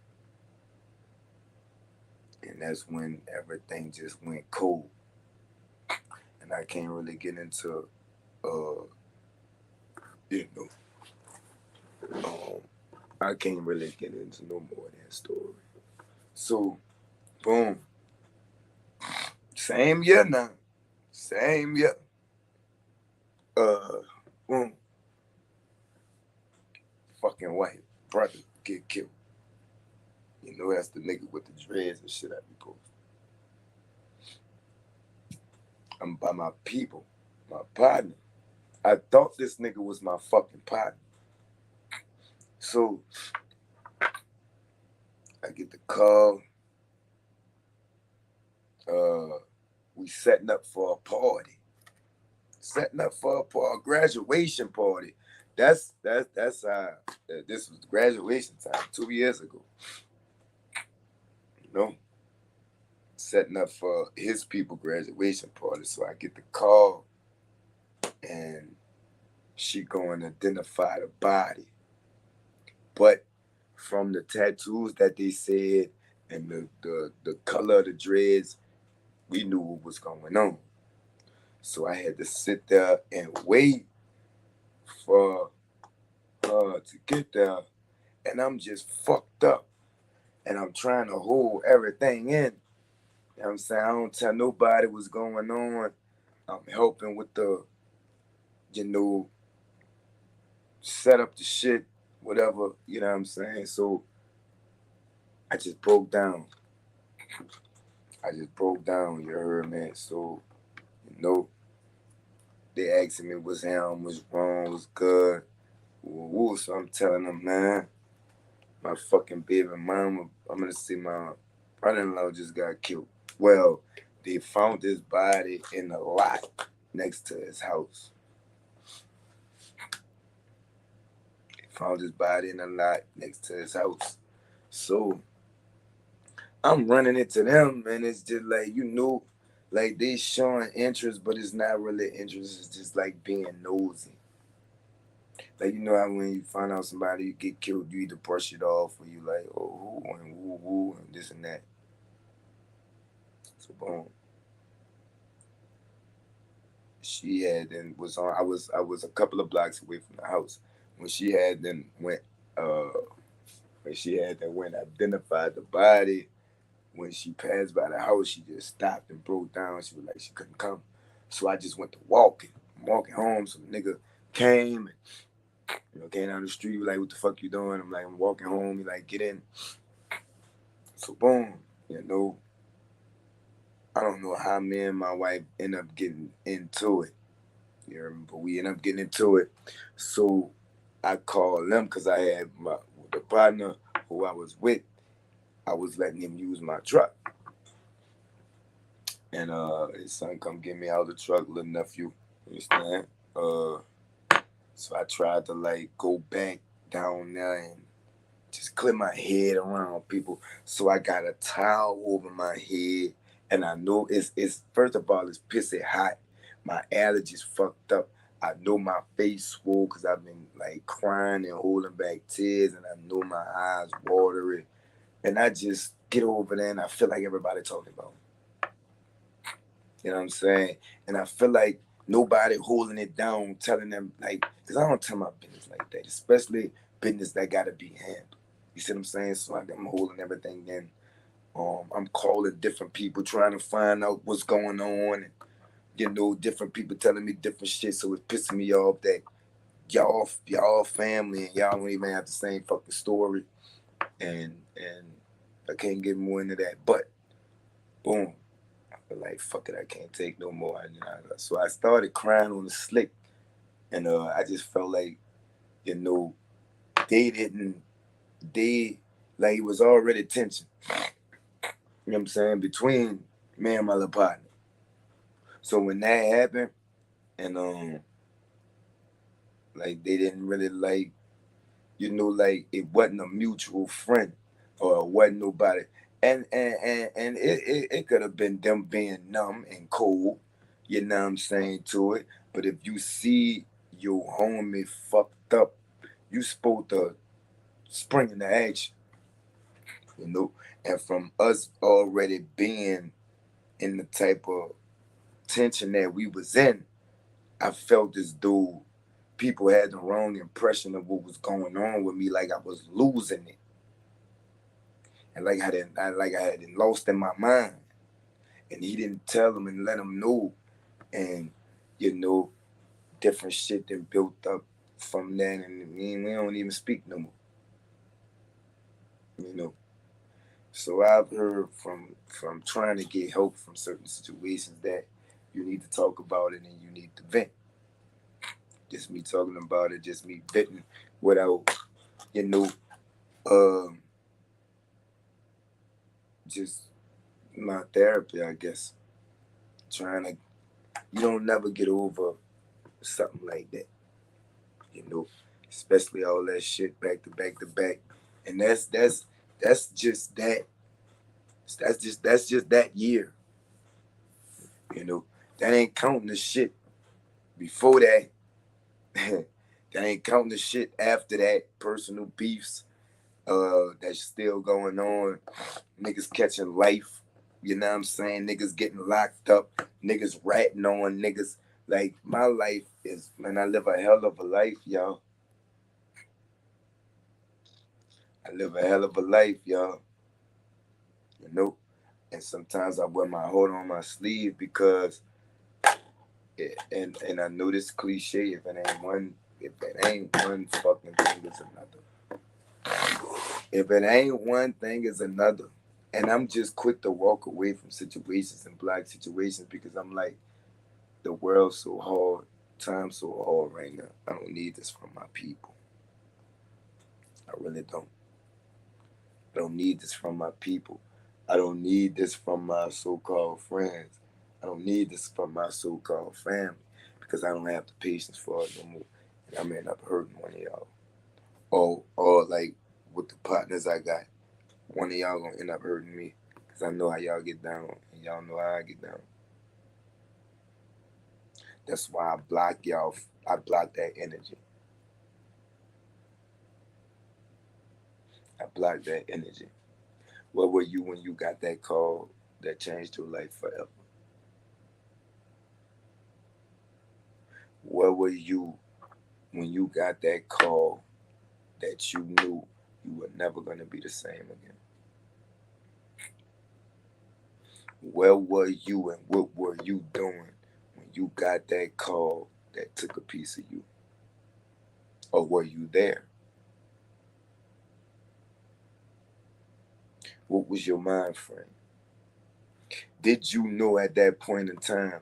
And that's when everything just went cold. And I can't really get into, you know, I can't really get into no more of that story. So, boom. Same year now. Same year. Boom. Fucking white brother get killed. You know, that's the nigga with the dreads and shit I be posting. I'm by my people, my partner. I thought this nigga was my fucking partner. So I get the call. We setting up for a party. Setting up for a graduation party. That's how this was graduation time 2 years ago. You know? Setting up for his people graduation party. So I get the call and she going to identify the body. But from the tattoos that they said and the color of the dreads, we knew what was going on. So I had to sit there and wait for her to get there. And I'm just fucked up. And I'm trying to hold everything in. You know what I'm saying? I don't tell nobody what's going on. I'm helping with the, set up the shit, whatever, you know what I'm saying? So I just broke down. You heard, man. So, they asking me what's wrong, what's wrong, what's good. Woo. So I'm telling them, man, my fucking baby mama, I'm gonna say my brother-in-law just got killed. Well, they found his body in the lot next to his house. So I'm running into them, and it's just like, like they showing interest, but it's not really interest. It's just like being nosy. Like, how when you find out somebody get killed, you either brush it off or you like, oh, who, and woo, and this and that. So boom. She had then was on. I was a couple of blocks away from the house when she had then went. Identified the body. When she passed by the house, she just stopped and broke down. She was like she couldn't come. So I just went to walking. I'm walking home. So the nigga came and came down the street. Like, what the fuck you doing? I'm like, I'm walking home. He like, get in. So boom, I don't know how me and my wife end up getting into it. But we end up getting into it. So I called them because I had the partner who I was with. I was letting him use my truck. And his son come get me out of the truck, little nephew. You understand? So I tried to like go back down there and just clear my head around people. So I got a towel over my head, and I know it's first of all, it's pissy hot. My allergies fucked up. I know my face swole because I've been like crying and holding back tears, and I know my eyes watery. And I just get over there and I feel like everybody talking about me. You know what I'm saying? And I feel like nobody holding it down, telling them, like, because I don't tell my business like that, especially business that got to be handled. You see what I'm saying? So I'm holding everything in. I'm calling different people, trying to find out what's going on. And, different people telling me different shit. So it's pissing me off that y'all family and y'all don't even have the same fucking story. And I can't get more into that. But boom, I feel like fuck it, I can't take no more. So I started crying on the slick, and I just felt like they like it was already tension. You know what I'm saying, between me and my little partner. So when that happened, and like they didn't really like, like it wasn't a mutual friend or it wasn't nobody. And it could have been them being numb and cold, you know what I'm saying, to it. But if you see your homie fucked up, you supposed to spring into action, And from us already being in the type of tension that we was in, I felt this dude people had the wrong impression of what was going on with me, like I was losing it, and like I had lost in my mind. And he didn't tell them and let them know, and different shit that built up from that, and we don't even speak no more. So I've heard from trying to get help from certain situations that you need to talk about it and you need to vent. Just me talking about it, just me venting without, um, just my therapy, I guess. Trying to, you don't never get over something like that, especially all that shit back to back to back, and that's just that. That's just that year. That ain't counting the shit before that. That ain't counting the shit after that. Personal beefs, that's still going on. Niggas catching life. You know what I'm saying? Niggas getting locked up. Niggas ratting on niggas. Like, my life is, man, I live a hell of a life, y'all. I live a hell of a life, y'all. And sometimes I wear my heart on my sleeve because, and I know this cliche, if it ain't one fucking thing, it's another. If it ain't one thing, it's another. And I'm just quick to walk away from situations and black situations because I'm like, the world's so hard, time's so hard right now. I don't need this from my people. I really don't. I don't need this from my people. I don't need this from my so-called friends. I don't need this from my so-called family because I don't have the patience for it no more. And I'm end up hurting one of y'all. Or like with the partners I got, one of y'all gonna end up hurting me because I know how y'all get down and y'all know how I get down. That's why I block y'all. I block that energy. I block that energy. Where were you when you got that call that changed your life forever? Where were you when you got that call that you knew you were never going to be the same again? Where were you and what were you doing when you got that call that took a piece of you? Or were you there? What was your mind frame? Did you know at that point in time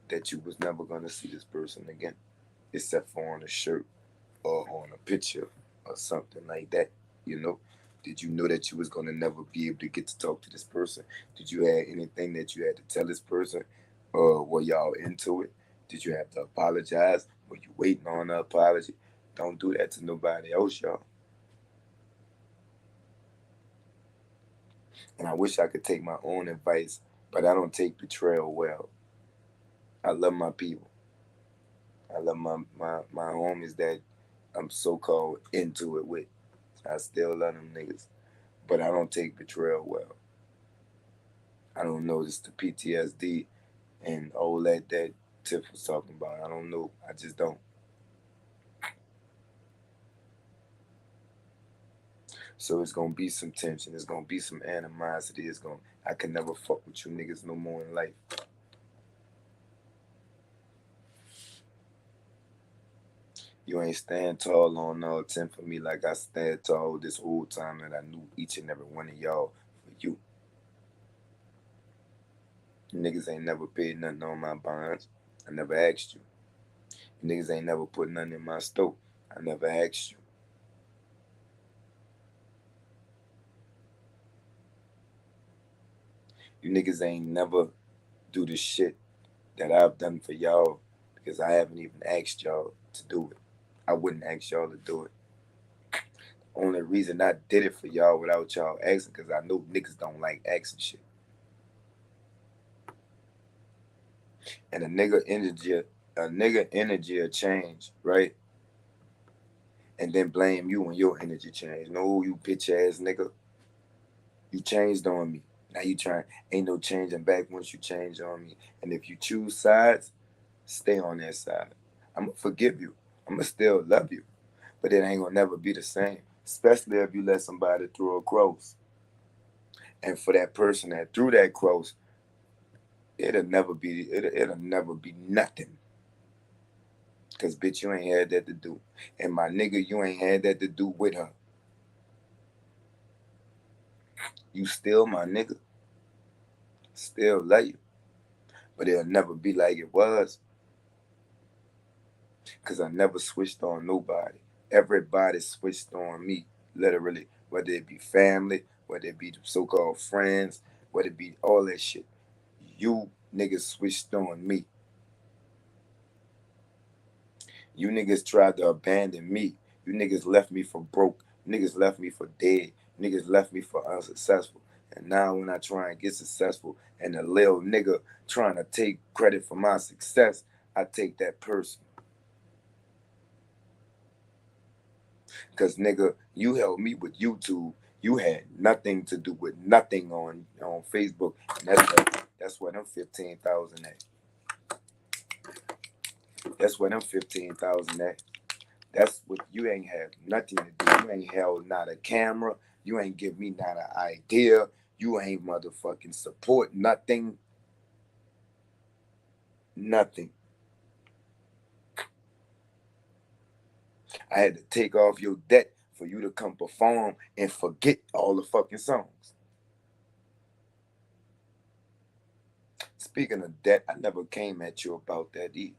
that you was never going to see this person again, except for on a shirt or on a picture or something like that? Did you know that you was going to never be able to get to talk to this person? Did you have anything that you had to tell this person? Were y'all into it? Did you have to apologize? Were you waiting on an apology? Don't do that to nobody else, y'all. And I wish I could take my own advice, but I don't take betrayal well. I love my people. I love my homies that I'm so-called into it with. I still love them niggas. But I don't take betrayal well. I don't know. It's the PTSD and all that Tiff was talking about. I don't know. I just don't. So it's gonna be some tension. It's gonna be some animosity. I can never fuck with you niggas no more in life. You ain't stand tall on no 10 for me like I stand tall this whole time that I knew each and every one of y'all for you. You niggas ain't never paid nothing on my bonds. I never asked you. You niggas ain't never put nothing in my stove. I never asked you. You niggas ain't never do the shit that I've done for y'all because I haven't even asked y'all to do it. I wouldn't ask y'all to do it. Only reason I did it for y'all without y'all asking because I know niggas don't like asking shit. And a nigga energy will change, right? And then blame you when your energy changed. No, you bitch ass nigga. You changed on me. Now you trying. Ain't no changing back once you change on me. And if you choose sides, stay on that side. I'm gonna forgive you. I'ma still love you, but it ain't gonna never be the same. Especially if you let somebody throw a cross. And for that person that threw that cross, it'll never be nothing. Cause bitch, you ain't had that to do. And my nigga, you ain't had that to do with her. You still my nigga. Still love you. But it'll never be like it was. Cause I never switched on nobody. Everybody switched on me. Literally. Whether it be family, whether it be so-called friends, whether it be all that shit. You niggas switched on me. You niggas tried to abandon me. You niggas left me for broke. You niggas left me for dead. You niggas left me for unsuccessful. And now when I try and get successful and a little nigga trying to take credit for my success, I take that person. Because nigga, you helped me with YouTube. You had nothing to do with nothing on Facebook. And that's where them 15,000 at. That's where them 15,000 at. That's what you ain't have nothing to do. You ain't held not a camera. You ain't give me not an idea. You ain't motherfucking support nothing. Nothing. I had to take off your debt for you to come perform and forget all the fucking songs. Speaking of debt, I never came at you about that either.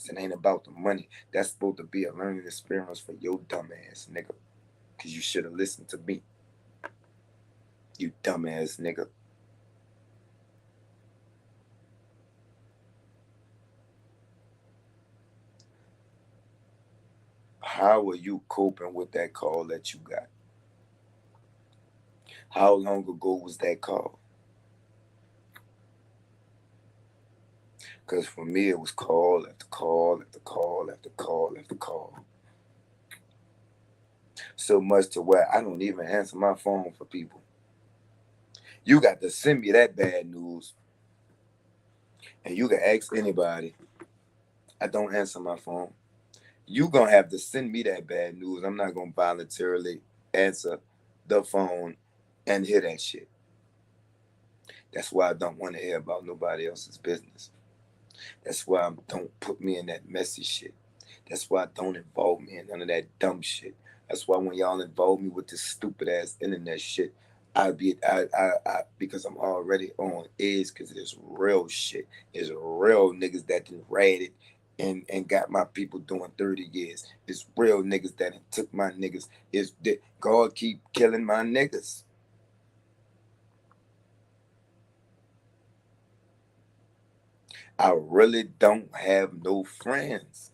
It ain't about the money. That's supposed to be a learning experience for your dumb ass, nigga. Because you should have listened to me. You dumb ass nigga. How are you coping with that call that you got? How long ago was that call? Because for me, it was call after call after call after call after call. So much to where I don't even answer my phone for people. You got to send me that bad news. And you can ask anybody. I don't answer my phone. You gonna have to send me that bad news. I'm not gonna voluntarily answer the phone and hear that shit. That's why I don't want to hear about nobody else's business. That's why I don't put me in that messy shit. That's why I don't involve me in none of that dumb shit. That's why when y'all involve me with this stupid ass internet shit, I because I'm already on edge because it's real shit. It's real niggas that done read it and got my people doing 30 years. It's real niggas that took my niggas. It's God keep killing my niggas. I really don't have no friends.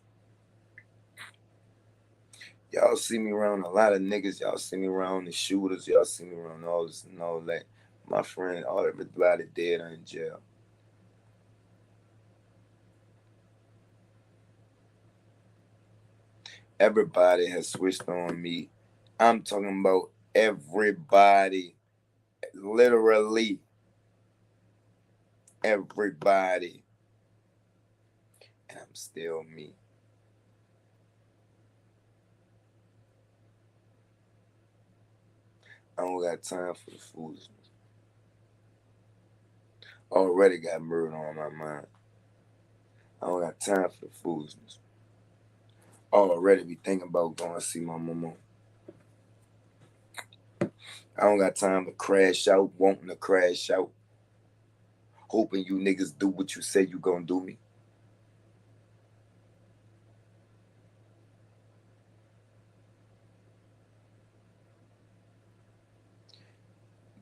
Y'all see me around a lot of niggas. Y'all see me around the shooters. Y'all see me around all this and all that. My friend, everybody dead or in jail. Everybody has switched on me. I'm talking about everybody. Literally. Everybody. And I'm still me. I don't got time for the foolishness. Already got murder on my mind. I don't got time for the foolishness. Already be thinking about going to see my mama. I don't got time to crash out, wanting to crash out, hoping you niggas do what you say you gonna do me.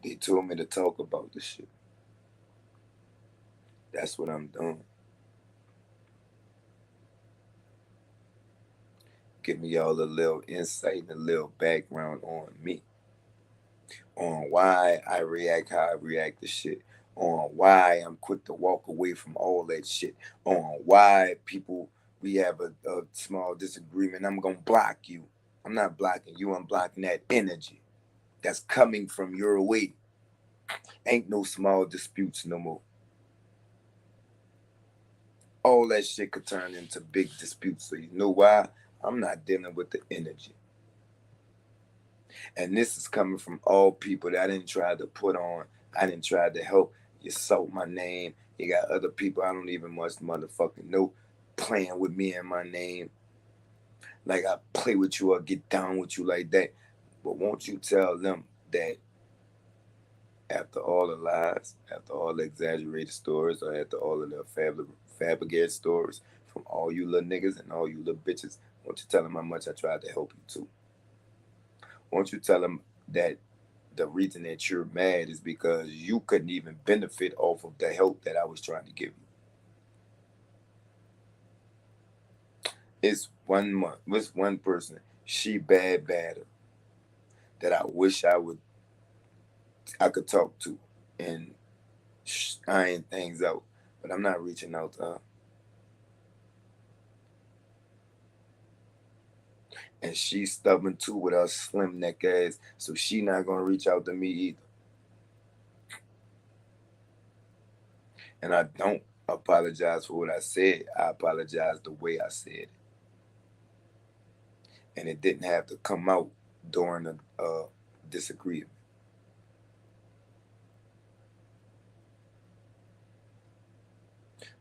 They told me to talk about this shit. That's what I'm doing. Give me all a little insight and a little background on me. On why I react how I react to shit. On why I'm quick to walk away from all that shit. On why we have a small disagreement. I'm gonna block you. I'm not blocking you, I'm blocking that energy that's coming from your way. Ain't no small disputes no more. all that shit could turn into big disputes. So you know why? I'm not dealing with the energy. And this is coming from all people that I didn't try to put on. I didn't try to help. You sold my name. You got other people I don't even much motherfucking know playing with me and my name. Like I play with you or get down with you like that. But won't you tell them that after all the lies, after all the exaggerated stories, or after all of the fabricated stories from all you little niggas and all you little bitches, won't you tell them how much I tried to help you too? Won't you tell them that the reason that you're mad is because you couldn't even benefit off of the help that I was trying to give you? It's 1 month. It's one person. She badder that I wish I could talk to and iron things out, but I'm not reaching out to her. And she's stubborn too with her slim neck ass, so she not gonna reach out to me either. And I don't apologize for what I said. I apologize the way I said it. And it didn't have to come out during a disagreement.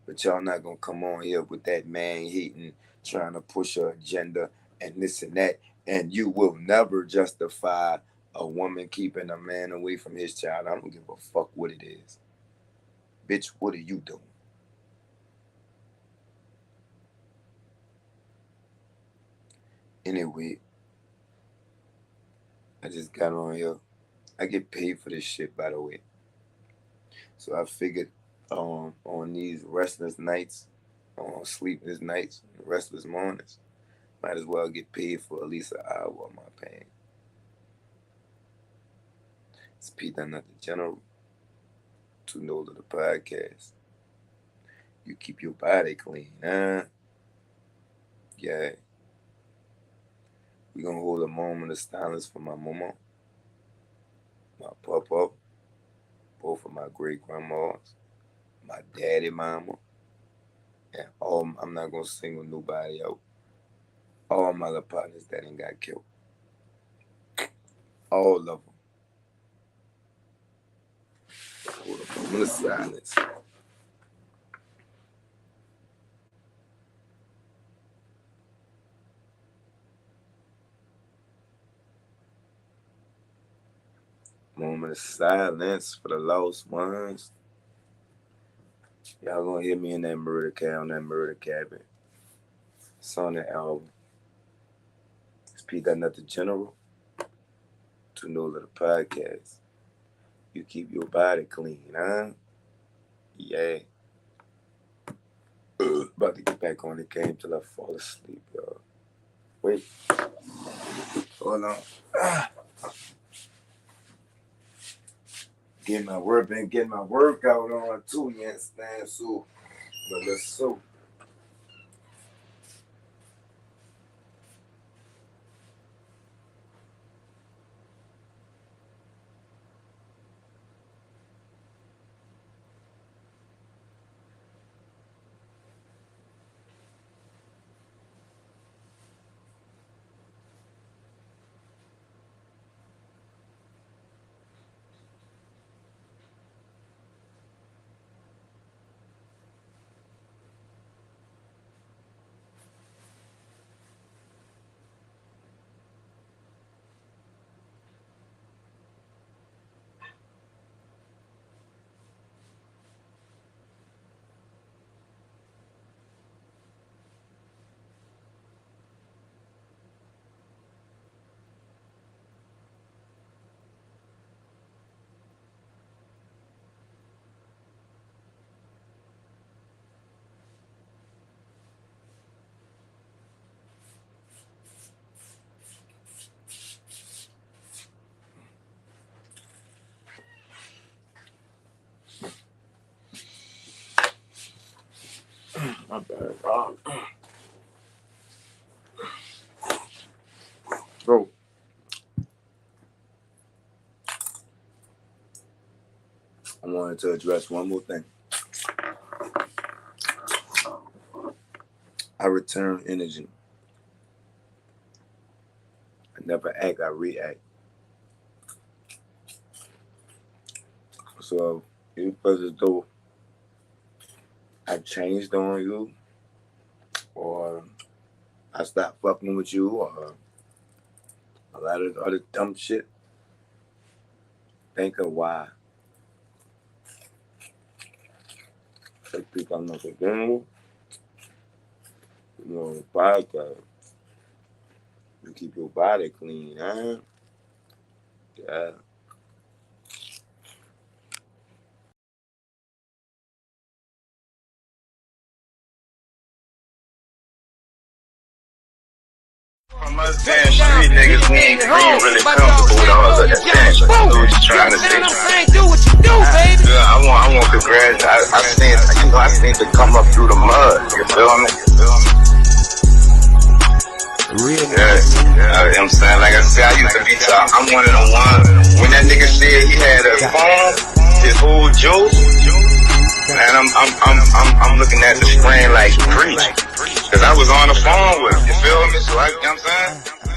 But y'all not gonna come on here with that man hating, trying to push her agenda and this and that. And you will never justify a woman keeping a man away from his child. I don't give a fuck what it is. Bitch, what are you doing? Anyway, I just got on here. I get paid for this shit, by the way. So I figured on these restless nights, on sleepless nights, restless mornings, might as well get paid for at least an hour of my pain. It's Pete, not the general, to NOLA the podcast. You keep your body clean, huh? Yeah. We're gonna hold a moment of silence for my mama, my papa, both of my great grandmas, my daddy mama, and all. I'm not gonna single nobody out. All my other partners that ain't got killed. All of them. Hold a moment of silence. Moment of silence for the lost ones. Y'all gonna hear me in that murder cabin. It's on the album. It's Pete Not the General, to NOLA the podcast. You keep your body clean, huh? Yeah. About to get back on the game till I fall asleep, y'all. Wait. Hold on. Getting my workout on too, you understand? So, but let's so. My bad. Bro. I wanted to address one more thing. I return energy. I never act, I react. So you feel as though I changed on you, or I stopped fucking with you, or a lot of other dumb shit, think of why. I think I'm not again. You know, podcast. You keep your body clean, huh? Yeah. From us damn street niggas, we ain't really comfortable with all of that shit. What you trying to say? Do what you do, baby. Yeah, I want congrats. I seen to come up through the mud. You feel me? Real. Yeah. I'm saying, like I said, I used to be top. I'm one of the ones. When that nigga said he had a phone, his whole joke, and I'm looking at the screen like preach. Cause I was on the phone with him, you feel me? So you know what I'm saying?